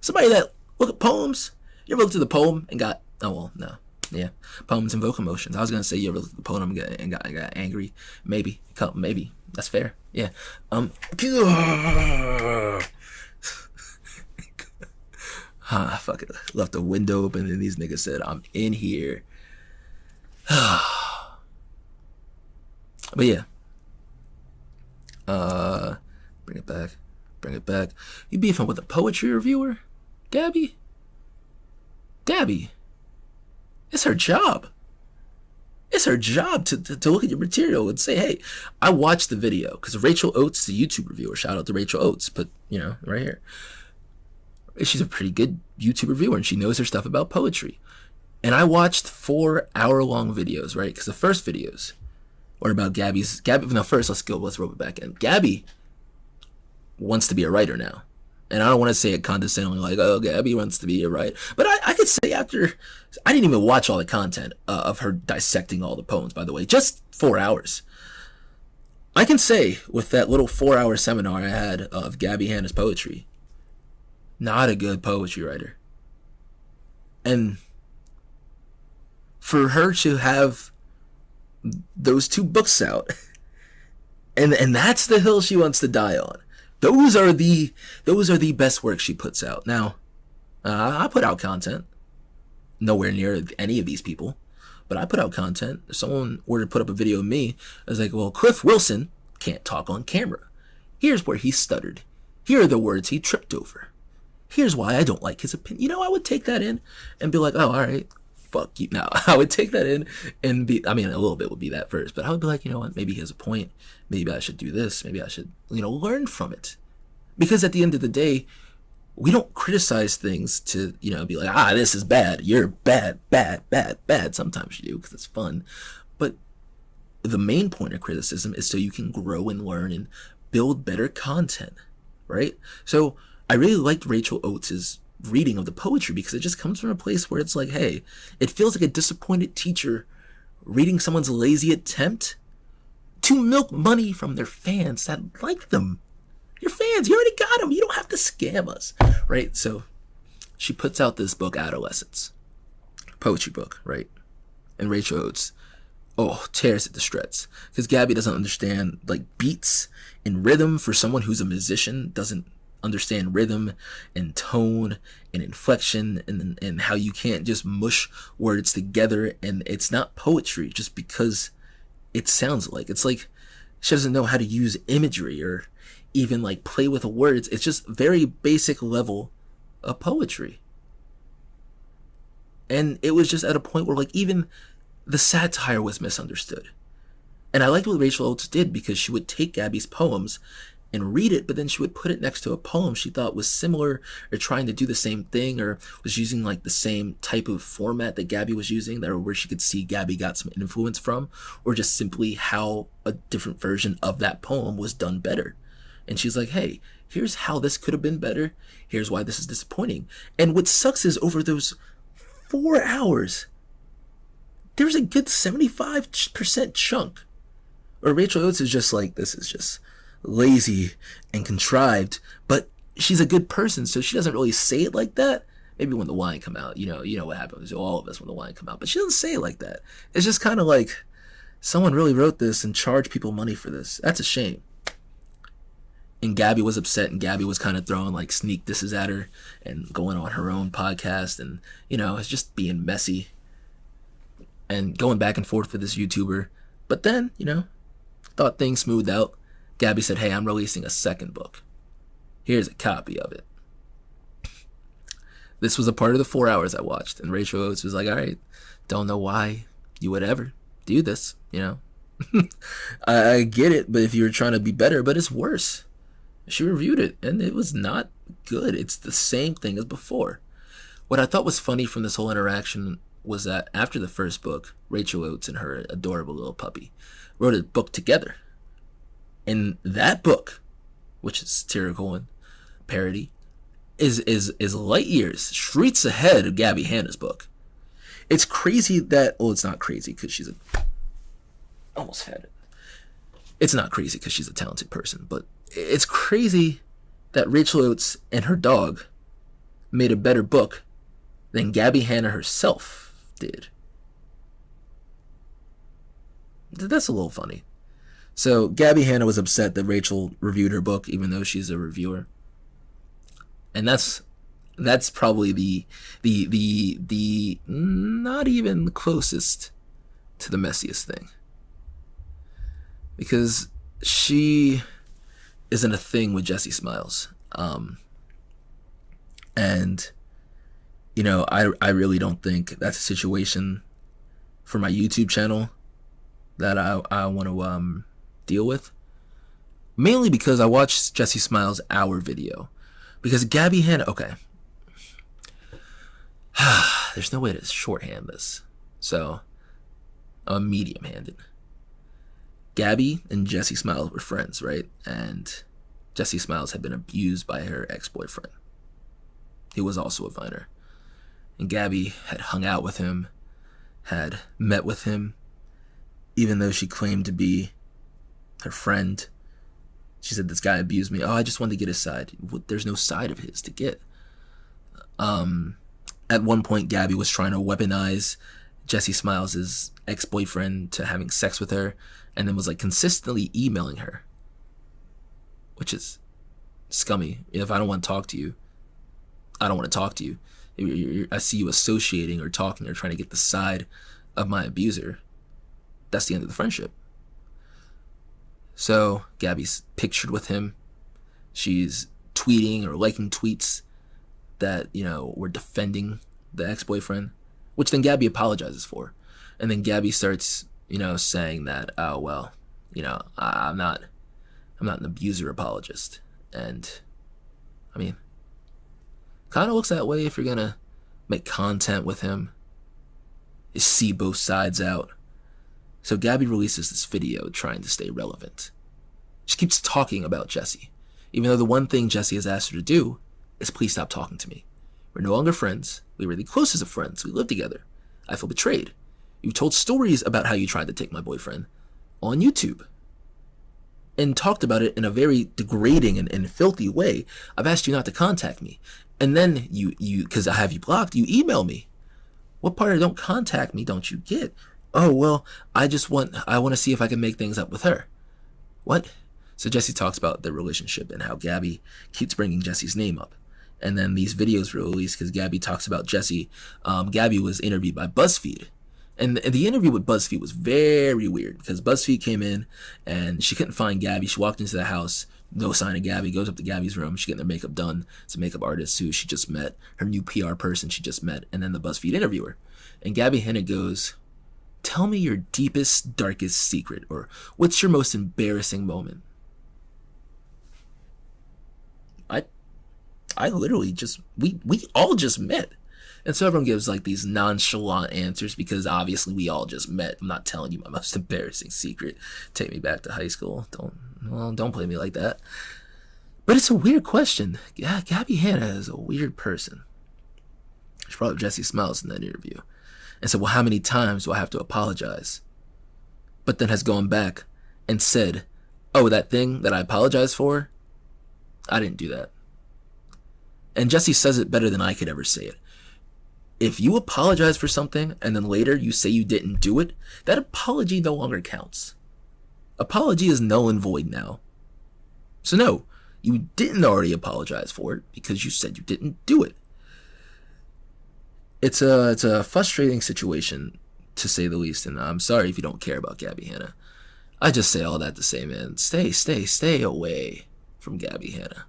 Somebody that look at poems? You ever looked at the poem and got, oh well, no. Yeah, poems invoke emotions. I was gonna say you ever looked at the poem and got angry. Maybe. That's fair. Yeah. Fuck it. Left the window open and these niggas said, I'm in here. But yeah. Bring it back. You beefing with a poetry reviewer? Gabbie? It's her job. It's her job to look at your material and say, hey, I watched the video. Because Rachel Oates, the YouTube reviewer, shout out to Rachel Oates, but, right here. She's a pretty good YouTube reviewer, and she knows her stuff about poetry. And I watched 4-hour-long videos, right? Because the first videos were about Gabbie. No, first, let's rope it back in. Gabbie wants to be a writer now. And I don't want to say it condescendingly like, oh, Gabbie wants to be a writer. But I could say after, I didn't even watch all the content of her dissecting all the poems, by the way, just 4 hours. I can say with that little 4-hour seminar I had of Gabbie Hanna's poetry, not a good poetry writer. And for her to have those 2 books out, and that's the hill she wants to die on. Those are the best work she puts out. Now, I put out content. Nowhere near any of these people. But I put out content. If someone were to put up a video of me, I was like, well, Cliff Wilson can't talk on camera. Here's where he stuttered. Here are the words he tripped over. Here's why I don't like his opinion. I would take that in and be like, oh, all right, fuck you. Now, I would take that in and a little bit would be that first, but I would be like, you know what, maybe he has a point. Maybe I should do this. Maybe I should, learn from it. Because at the end of the day, we don't criticize things to, be like, this is bad. You're bad. Sometimes you do because it's fun. But the main point of criticism is so you can grow and learn and build better content, right? So I really liked Rachel Oates' reading of the poetry because it just comes from a place where it's like, hey, it feels like a disappointed teacher reading someone's lazy attempt to milk money from their fans that like them. Your fans, you already got them. You don't have to scam us, right? So she puts out this book, Adolescence, poetry book, right? And Rachel Oates, tears it to shreds because Gabbie doesn't understand beats and rhythm. For someone who's a musician, doesn't understand rhythm and tone and inflection and how you can't just mush words together and it's not poetry just because it sounds like. It's like she doesn't know how to use imagery or even play with words. It's just very basic level of poetry. And it was just at a point where even the satire was misunderstood. And I liked what Rachel Oates did because she would take Gabbie's poems and read it, but then she would put it next to a poem she thought was similar or trying to do the same thing or was using the same type of format that Gabbie was using, where she could see Gabbie got some influence from, or just simply how a different version of that poem was done better. And she's like, hey, here's how this could have been better. Here's why this is disappointing. And what sucks is over those 4 hours, there's a good 75% chunk where Rachel Oates is just this is just lazy and contrived, but she's a good person, so she doesn't really say it like that. Maybe when the wine come out, you know what happens to all of us when the wine come out, but she doesn't say it like that. It's just kind of like someone really wrote this and charged people money for this. That's a shame. And Gabbie was upset, and Gabbie was kind of throwing like sneak disses at her and going on her own podcast, and it's just being messy and going back and forth with this YouTuber. But then, thought things smoothed out. Gabbie said, "Hey, I'm releasing a second book. Here's a copy of it." This was a part of the 4 hours I watched, and Rachel Oates was like, "All right, don't know why you would ever do this, I get it, but if you were trying to be better, but it's worse." She reviewed it, and it was not good. It's the same thing as before. What I thought was funny from this whole interaction was that after the first book, Rachel Oates and her adorable little puppy wrote a book together. And that book, which is satirical and parody, is light years, streets ahead of Gabbie Hanna's book. It's crazy that, it's not crazy because she's almost had it. It's not crazy because she's a talented person, but it's crazy that Rachel Oates and her dog made a better book than Gabbie Hanna herself did. That's a little funny. So Gabbie Hanna was upset that Rachel reviewed her book, even though she's a reviewer. And that's probably the not even closest to the messiest thing, because she isn't a thing with Jesse Smiles, and I really don't think that's a situation for my YouTube channel that I want to deal with, mainly because I watched Jesse Smiles' hour video. Because Gabbie Hanna, okay, there's no way to shorthand this, so I'm medium-handed. Gabbie and Jesse Smiles were friends, right? And Jesse Smiles had been abused by her ex-boyfriend. He was also a Viner. And Gabbie had hung out with him, had met with him, even though she claimed to be her friend. She said, "This guy abused me. Oh, I just wanted to get his side." There's no side of his to get. At one point, Gabbie was trying to weaponize Jesse Smiles' ex-boyfriend to having sex with her, and then was like consistently emailing her, which is scummy. If I don't want to talk to you, I don't want to talk to you. I see you associating or talking or trying to get the side of my abuser. That's the end of the friendship. So Gabbie's pictured with him. She's tweeting or liking tweets that, were defending the ex-boyfriend, which then Gabbie apologizes for. And then Gabbie starts, saying that, "Oh, well, I'm not an abuser apologist." And I mean, kind of looks that way if you're going to make content with him. You see both sides out. So Gabbie releases this video trying to stay relevant. She keeps talking about Jesse, even though the one thing Jesse has asked her to do is please stop talking to me. We're no longer friends. We were really close as a friends. We live together. I feel betrayed. You've told stories about how you tried to take my boyfriend on YouTube and talked about it in a very degrading and filthy way. I've asked you not to contact me. And then you because I have you blocked, you email me. What part of don't contact me don't you get? Oh, well, I want to see if I can make things up with her. What? So Jesse talks about their relationship and how Gabbie keeps bringing Jesse's name up. And then these videos were released because Gabbie talks about Jesse. Gabbie was interviewed by BuzzFeed. And the interview with BuzzFeed was very weird because BuzzFeed came in and she couldn't find Gabbie. She walked into the house, no sign of Gabbie, goes up to Gabbie's room. She's getting her makeup done. It's a makeup artist who she just met, her new PR person she just met, and then the BuzzFeed interviewer. And Gabbie Hanna goes, "Tell me your deepest, darkest secret, or what's your most embarrassing moment?" I literally we all just met. And so everyone gives like these nonchalant answers because obviously we all just met. I'm not telling you my most embarrassing secret. Take me back to high school. Don't play me like that. But it's a weird question. Yeah, Gabbie Hanna is a weird person. She brought up Jesse Smiles in that interview and said, "Well, how many times do I have to apologize?" But then has gone back and said, oh, that thing that I apologized for, I didn't do that. And Jesse says it better than I could ever say it. If you apologize for something and then later you say you didn't do it, that apology no longer counts. Apology is null and void now. So no, you didn't already apologize for it because you said you didn't do it. It's a frustrating situation, to say the least, and I'm sorry if you don't care about Gabbie Hanna. I just say all that to say, man, stay away from Gabbie Hanna.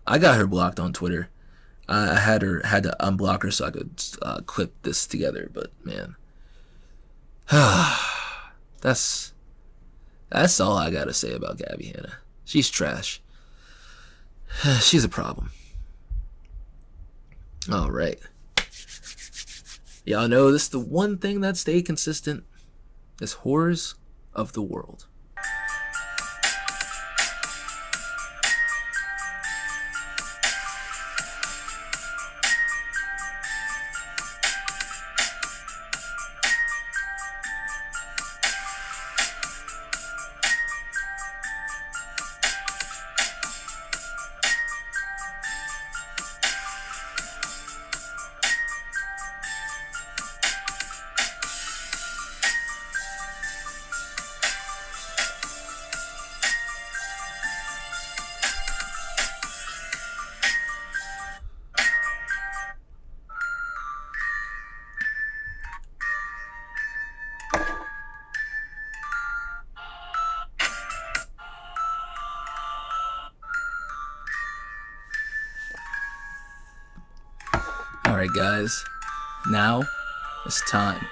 I got her blocked on Twitter. I had to unblock her so I could clip this together, but man, that's all I gotta say about Gabbie Hanna. She's trash. She's a problem. All right. Y'all know this is the one thing that stayed consistent is horrors of the world. Alright guys, now it's time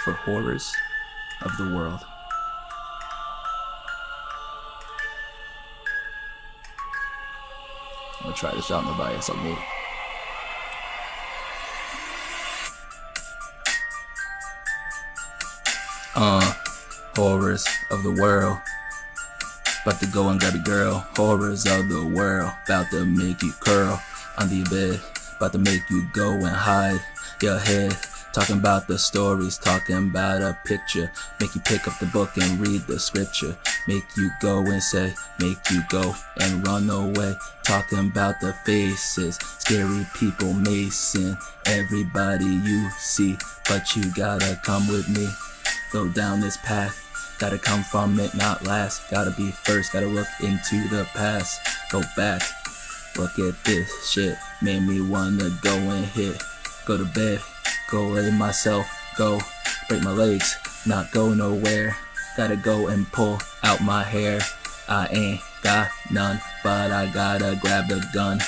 for horrors of the world. I'm gonna try this out, nobody else on me. Horrors of the world. About to go and grab a girl. Horrors of the world. About to make you curl under your bed. About to make you go and hide your head. Talking about the stories, talking about a picture. Make you pick up the book and read the scripture. Make you go and say, make you go and run away. Talking about the faces, scary people macing everybody you see. But you gotta come with me, go down this path. Gotta come from it, not last. Gotta be first, gotta look into the past. Go back. Look at this shit, made me wanna go and hit. Go to bed, go lay myself, go break my legs, not go nowhere. Gotta go and pull out my hair. I ain't got none, but I gotta grab the gun.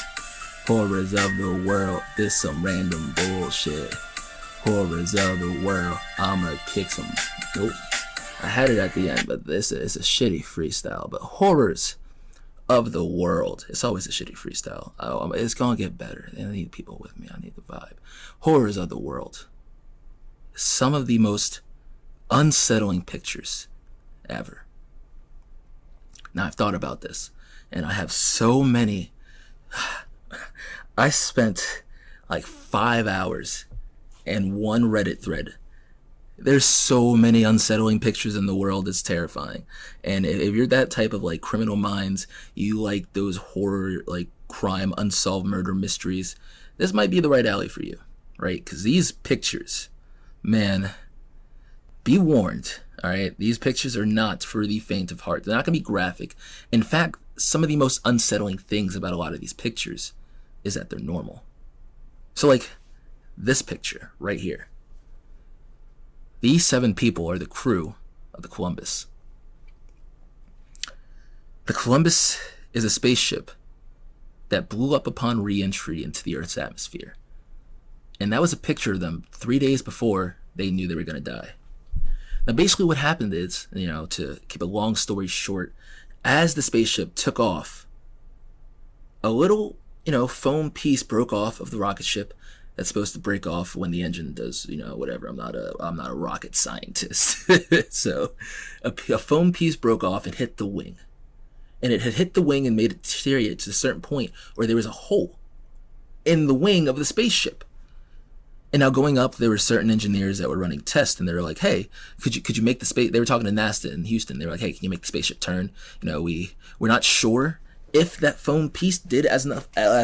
Horrors of the world, this some random bullshit. Horrors of the world, I'ma kick some. Nope, I had it at the end, but this is a shitty freestyle. But horrors of the world. It's always a shitty freestyle. It's gonna get better. I need people with me. I need the vibe. Horrors of the world. Some of the most unsettling pictures ever. Now I've thought about this, and I have so many. I spent like 5 hours in one Reddit thread. There's so many unsettling pictures in the world, it's terrifying. And if you're that type of like criminal minds, you like those horror, like crime, unsolved murder mysteries, this might be the right alley for you, right? Because these pictures, man, be warned, all right? These pictures are not for the faint of heart. They're not gonna be graphic. In fact, some of the most unsettling things about a lot of these pictures is that they're normal. So like this picture right here. These 7 people are the crew of the Columbus. The Columbus is a spaceship that blew up upon re-entry into the Earth's atmosphere. And that was a picture of them 3 days before they knew they were going to die. Now basically what happened is, to keep a long story short, as the spaceship took off, a little, foam piece broke off of the rocket ship. That's supposed to break off when the engine does, whatever. I'm not a rocket scientist. So a foam piece broke off and hit the wing. And it had hit the wing and made it deteriorate to a certain point where there was a hole in the wing of the spaceship. And now going up, there were certain engineers that were running tests, and they were like, "Hey, could you make the space?" They were talking to NASA in Houston. They were like, "Hey, can you make the spaceship turn? You know, we're not sure if that foam piece did as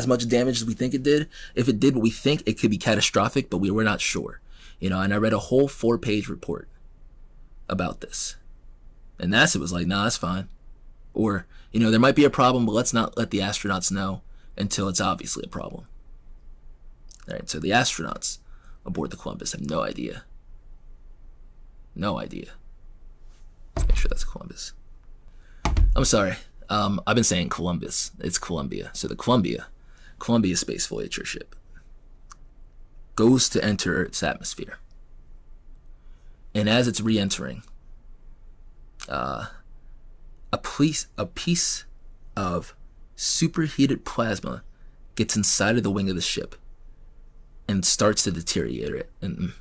much damage as we think it did. If it did what we think, it could be catastrophic, but we're not sure." You know, and I read a whole 4-page report about this, and NASA was like, "Nah, it's fine," or you know, there might be a problem, but let's not let the astronauts know until it's obviously a problem. All right, so the astronauts aboard the Columbus have no idea. No idea. Make sure that's Columbus. I'm sorry. I've been saying Columbus. It's Columbia. So the Columbia Space Voyager ship goes to enter Earth's atmosphere. And as it's re-entering, a piece of superheated plasma gets inside of the wing of the ship and starts to deteriorate it. And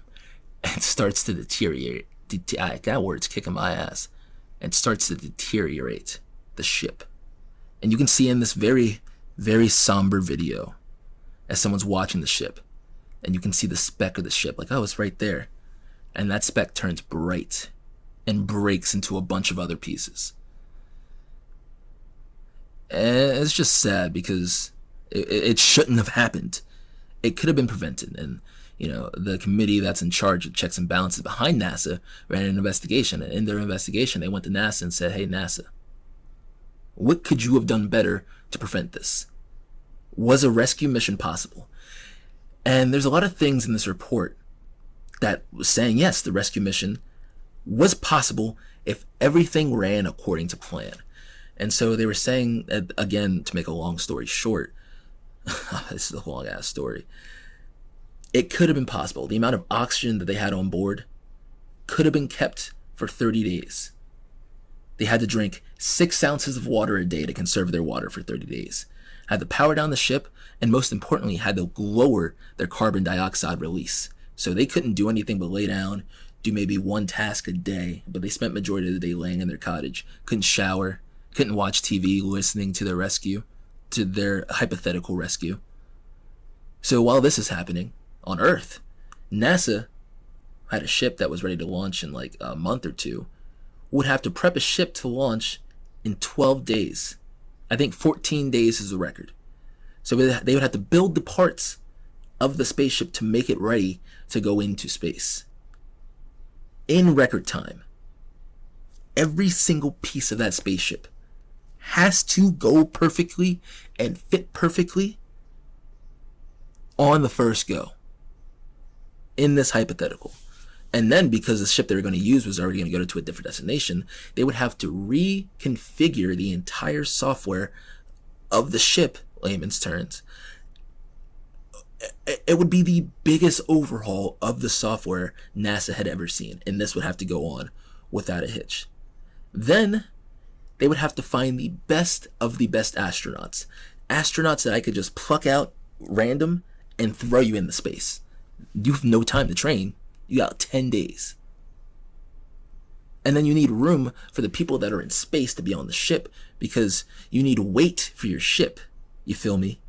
starts to deteriorate. That word's kicking my ass. And starts to deteriorate the ship. And you can see in this very, very somber video as someone's watching the ship. And you can see the speck of the ship. Like, oh, it's right there. And that speck turns bright and breaks into a bunch of other pieces. And it's just sad because it shouldn't have happened. It could have been prevented. And, you know, the committee that's in charge of checks and balances behind NASA ran an investigation. And in their investigation, they went to NASA and said, "Hey, NASA, what could you have done better to prevent this? Was a rescue mission possible?" And there's a lot of things in this report that was saying, yes, the rescue mission was possible if everything ran according to plan. And so they were saying, again, to make a long story short, this is a long ass story. It could have been possible. The amount of oxygen that they had on board could have been kept for 30 days. They had to drink 6 ounces of water a day to conserve their water for 30 days. Had to power down the ship, and most importantly, had to lower their carbon dioxide release. So they couldn't do anything but lay down, do maybe one task a day, but they spent majority of the day laying in their cottage. Couldn't shower, couldn't watch TV, listening to their rescue, to their hypothetical rescue. So while this is happening on Earth, NASA had a ship that was ready to launch in like a month or two, would have to prep a ship to launch in 12 days. I think 14 days is the record. So they would have to build the parts of the spaceship to make it ready to go into space in record time. Every single piece of that spaceship has to go perfectly and fit perfectly on the first go in this hypothetical. And then because the ship they were going to use was already going to go to a different destination, they would have to reconfigure the entire software of the ship, layman's terms. It would be the biggest overhaul of the software NASA had ever seen, and this would have to go on without a hitch. Then they would have to find the best of the best astronauts. Astronauts that I could just pluck out random and throw you into space. You have no time to train. You got 10 days. And then you need room for the people that are in space to be on the ship because you need weight for your ship. You feel me?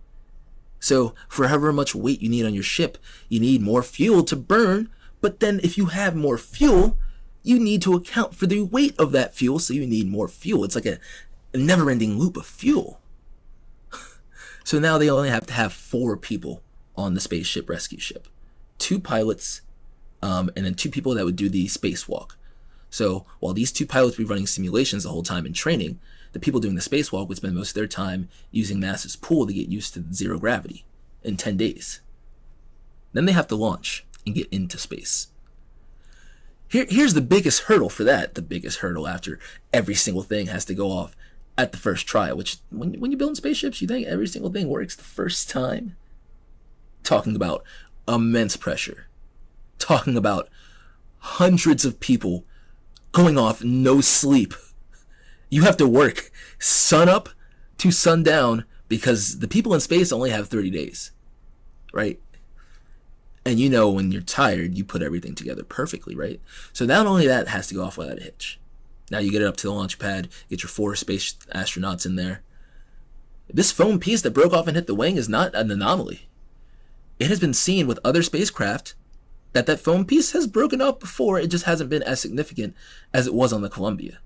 So for however much weight you need on your ship, you need more fuel to burn. But then if you have more fuel, you need to account for the weight of that fuel. So you need more fuel. It's like a never-ending loop of fuel. So now they only have to have 4 people on the spaceship rescue ship. 2 pilots, and then 2 people that would do the spacewalk. So while these 2 pilots would be running simulations the whole time in training, the people doing the spacewalk would spend most of their time using NASA's pool to get used to zero gravity in 10 days. Then they have to launch and get into space. Here's the biggest hurdle for that. The biggest hurdle after every single thing has to go off at the first try, which when you're building spaceships, you think every single thing works the first time. Talking about immense pressure. Talking about hundreds of people going off no sleep. You have to work sun up to sundown because the people in space only have 30 days, right? And you know when you're tired, you put everything together perfectly, right? So not only that has to go off without a hitch. Now you get it up to the launch pad, get your 4 space astronauts in there. This foam piece that broke off and hit the wing is not an anomaly. It has been seen with other spacecraft That foam piece has broken off before. It just hasn't been as significant as it was on the Columbia.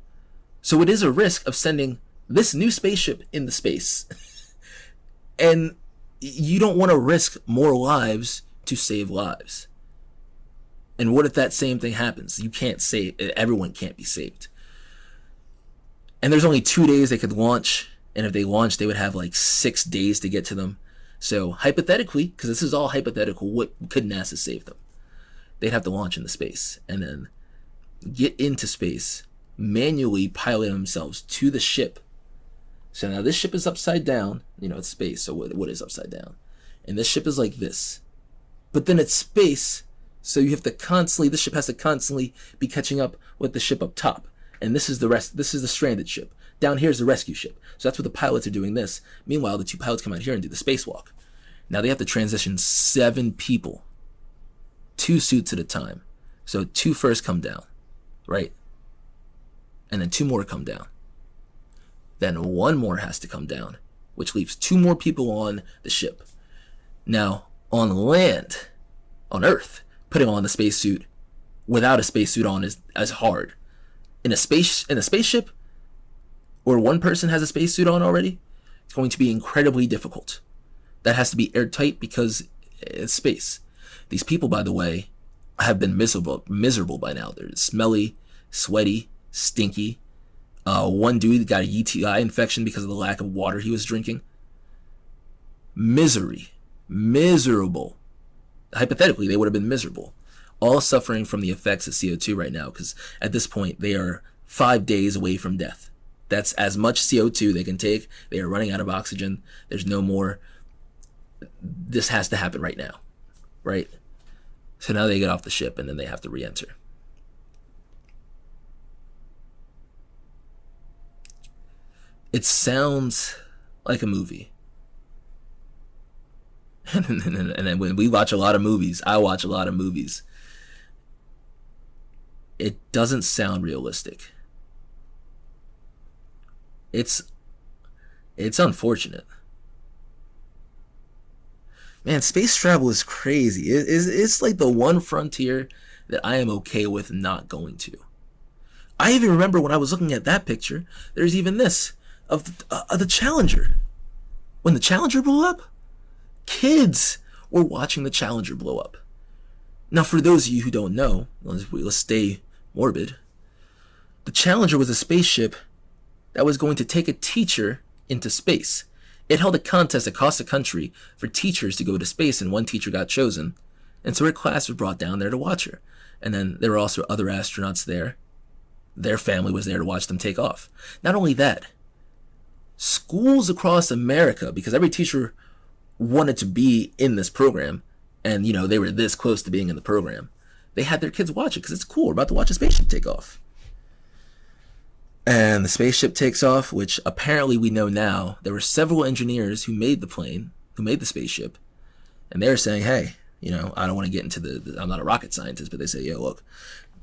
So it is a risk of sending this new spaceship into space. And you don't want to risk more lives to save lives. And what if that same thing happens? You can't save, everyone can't be saved. And there's only 2 days they could launch. And if they launched, they would have like 6 days to get to them. So hypothetically, because this is all hypothetical, what could NASA save them? They'd have to launch into space and then get into space, manually pilot themselves to the ship. So now this ship is upside down. It's space, so what is upside down? And this ship is like this. But then it's space, so you have to constantly, this ship has to constantly be catching up with the ship up top. And this is the stranded ship. Down here is the rescue ship. So that's what the pilots are doing this. Meanwhile, the 2 pilots come out here and do the spacewalk. Now they have to transition 7 people, 2 suits at a time. So 2 first come down, right? And then 2 more come down. Then 1 more has to come down, which leaves 2 more people on the ship. Now, on land, on Earth, putting on the spacesuit without a spacesuit on is as hard. In a spaceship, where 1 person has a spacesuit on already, it's going to be incredibly difficult. That has to be airtight because it's space. These people, by the way, have been miserable by now. They're smelly, sweaty, stinky. 1 dude got a UTI infection because of the lack of water he was drinking. Miserable. Hypothetically, they would have been miserable. All suffering from the effects of CO2 right now, because at this point, they are 5 days away from death. That's as much CO2 they can take. They are running out of oxygen. There's no more. This has to happen right now, right? So now they get off the ship and then they have to re-enter. It sounds like a movie. And then when we watch a lot of movies, I watch a lot of movies, it doesn't sound realistic. It's unfortunate. Man, space travel is crazy. It's like the one frontier that I am okay with not going to. I even remember when I was looking at that picture, there's even this of the Challenger. When the Challenger blew up, kids were watching the Challenger blow up. Now, for those of you who don't know, let's stay morbid. The Challenger was a spaceship that was going to take a teacher into space. It held a contest across the country for teachers to go to space, and 1 teacher got chosen. And so her class was brought down there to watch her. And then there were also other astronauts there. Their family was there to watch them take off. Not only that, schools across America, because every teacher wanted to be in this program, and they were this close to being in the program, they had their kids watch it because it's cool. We're about to watch a spaceship take off. And the spaceship takes off, which apparently we know now there were several engineers who made the plane, who made the spaceship, and they're saying, hey, I don't want to get into I'm not a rocket scientist, but they say, yo, look,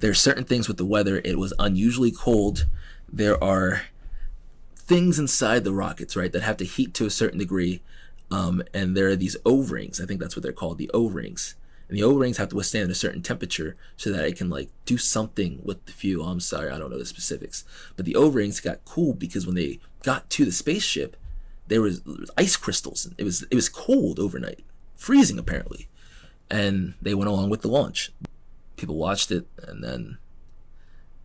there's certain things with the weather. It was unusually cold. There are things inside the rockets, right, that have to heat to a certain degree, and there are these O-rings. I think that's what they're called, the O-rings. And the O-rings have to withstand a certain temperature so that it can do something with the fuel. I'm sorry, I don't know the specifics. But the O-rings got cooled because when they got to the spaceship, there was ice crystals. It was cold overnight, freezing apparently. And they went along with the launch. People watched it, and then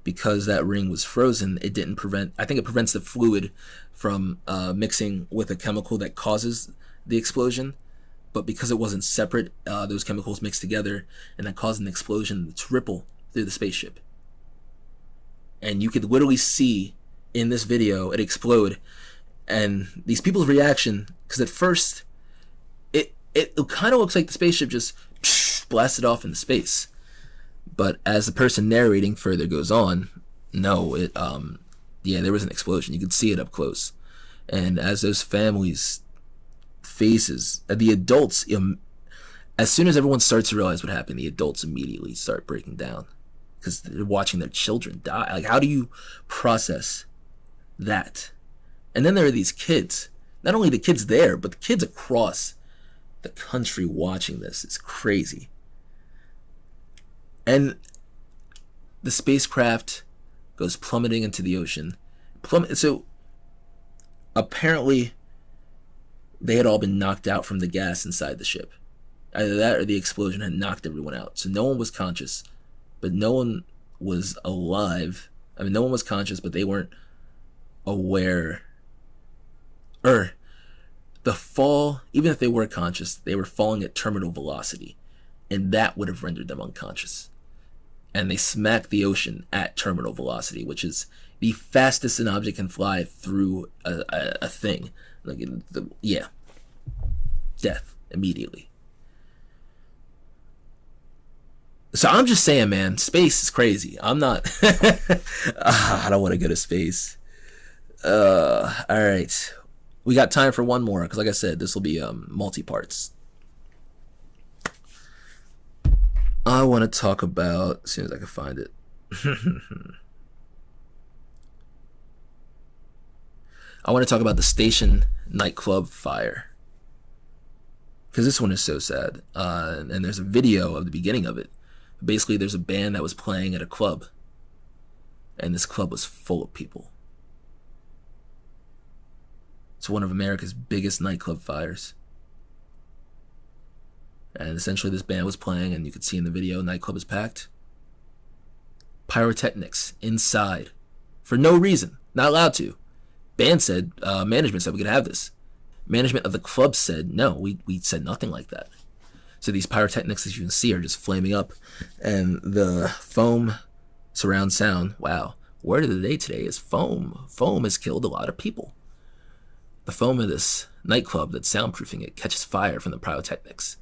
because that ring was frozen, it didn't prevent, I think it prevents the fluid from mixing with a chemical that causes the explosion. But because it wasn't separate, those chemicals mixed together, and that caused an explosion to ripple through the spaceship. And you could literally see in this video it explode, and these people's reaction, because at first it kind of looks like the spaceship just blasted off into space. But as the person narrating further goes on, no, there was an explosion. You could see it up close. And as those families' faces, the adults, as soon as everyone starts to realize what happened, the adults immediately start breaking down because they're watching their children die. Like, how do you process that? And then there are these kids, not only the kids there, but the kids across the country watching this. It's crazy. And the spacecraft goes plummeting into the ocean. So apparently they had all been knocked out from the gas inside the ship. Either that or the explosion had knocked everyone out. So no one was conscious, but no one was alive. I mean, no one was conscious, but they weren't aware. Or the fall, even if they were conscious, they were falling at terminal velocity, and that would have rendered them unconscious. And they smacked the ocean at terminal velocity, which is the fastest an object can fly through a thing. Like, death immediately. So I'm just saying, man, space is crazy. I'm not. I don't want to go to space. All right, we got time for one more because, like I said, this will be multi-parts. I want to talk about, as soon as I can find it. I want to talk about the Station nightclub fire, because this one is so sad. And there's a video of the beginning of it. Basically, there's a band that was playing at a club, and this club was full of people. It's one of America's biggest nightclub fires. And essentially this band was playing, and you could see in the video, nightclub is packed. Pyrotechnics inside for no reason, not allowed to. Band said, management said we could have this. Management of the club said, no, we said nothing like that. So these pyrotechnics, as you can see, are just flaming up. And the foam surround sound, wow, word of the day today is foam. Foam has killed a lot of people. The foam of this nightclub that's soundproofing it catches fire from the pyrotechnics.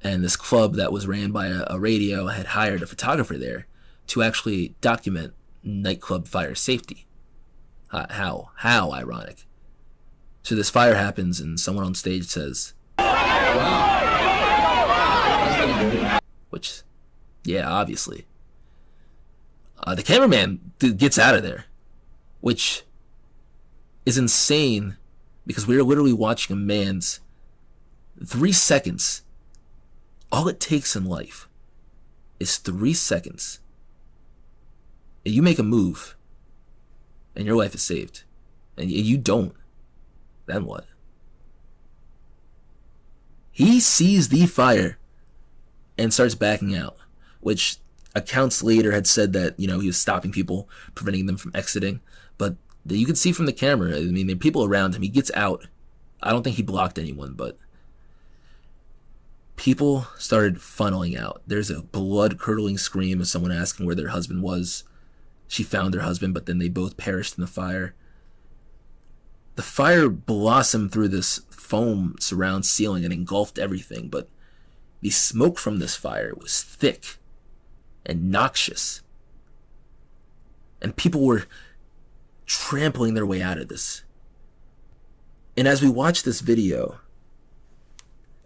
And this club that was ran by a radio had hired a photographer there to actually document nightclub fire safety. How ironic. So this fire happens, and someone on stage says, wow. Which, yeah, obviously. The cameraman gets out of there, which is insane, because we were literally watching a man's 3 seconds. All it takes in life is 3 seconds. And you make a move, and your life is saved. And you don't. Then what? He sees the fire and starts backing out, which accounts later had said that, he was stopping people, preventing them from exiting. But you can see from the camera, I mean, there are people around him. He gets out. I don't think he blocked anyone, but people started funneling out. There's a blood-curdling scream of someone asking where their husband was. She found her husband, but then they both perished in the fire. The fire blossomed through this foam surround ceiling and engulfed everything, but the smoke from this fire was thick and noxious. And people were trampling their way out of this. And as we watch this video,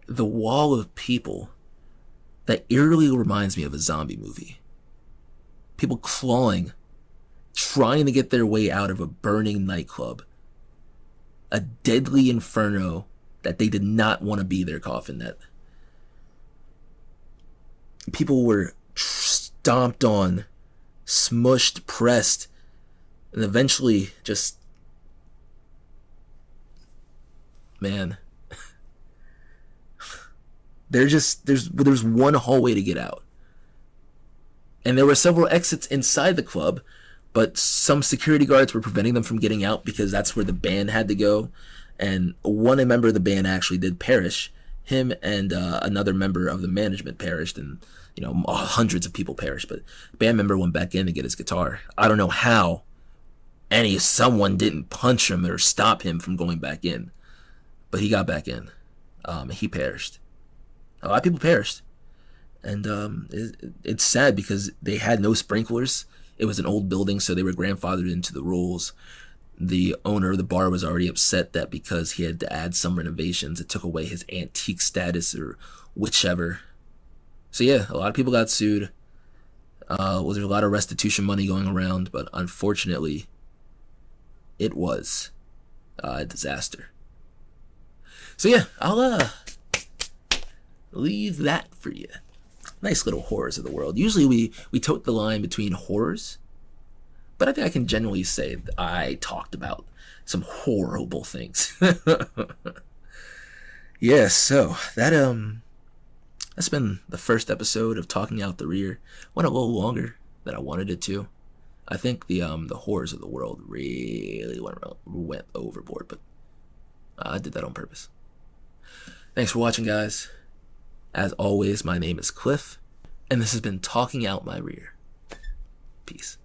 the wall of people that eerily reminds me of a zombie movie. People clawing, trying to get their way out of a burning nightclub. A deadly inferno that they did not want to be their coffin at. People were stomped on, smushed, pressed, and eventually just, man, there's one hallway to get out. And there were several exits inside the club, but some security guards were preventing them from getting out because that's where the band had to go. And one member of the band actually did perish. Him and another member of the management perished, and hundreds of people perished. But the band member went back in to get his guitar. I don't know how someone didn't punch him or stop him from going back in, but he got back in. He perished. A lot of people perished, and it's sad because they had no sprinklers. It was an old building, so they were grandfathered into the rules. The owner of the bar was already upset that because he had to add some renovations, it took away his antique status or whichever. So yeah, a lot of people got sued. There's a lot of restitution money going around, but unfortunately, it was a disaster. So yeah, I'll leave that for you. nice little horrors of the world. Usually we tote the line between horrors, but I think I can genuinely say that I talked about some horrible things. Yeah, so that's been the first episode of Talking Out the Rear. Went a little longer than I wanted it to. I think the horrors of the world really went overboard, but I did that on purpose. Thanks for watching, guys. As always, my name is Cliff, and this has been Talking Out My Rear. Peace.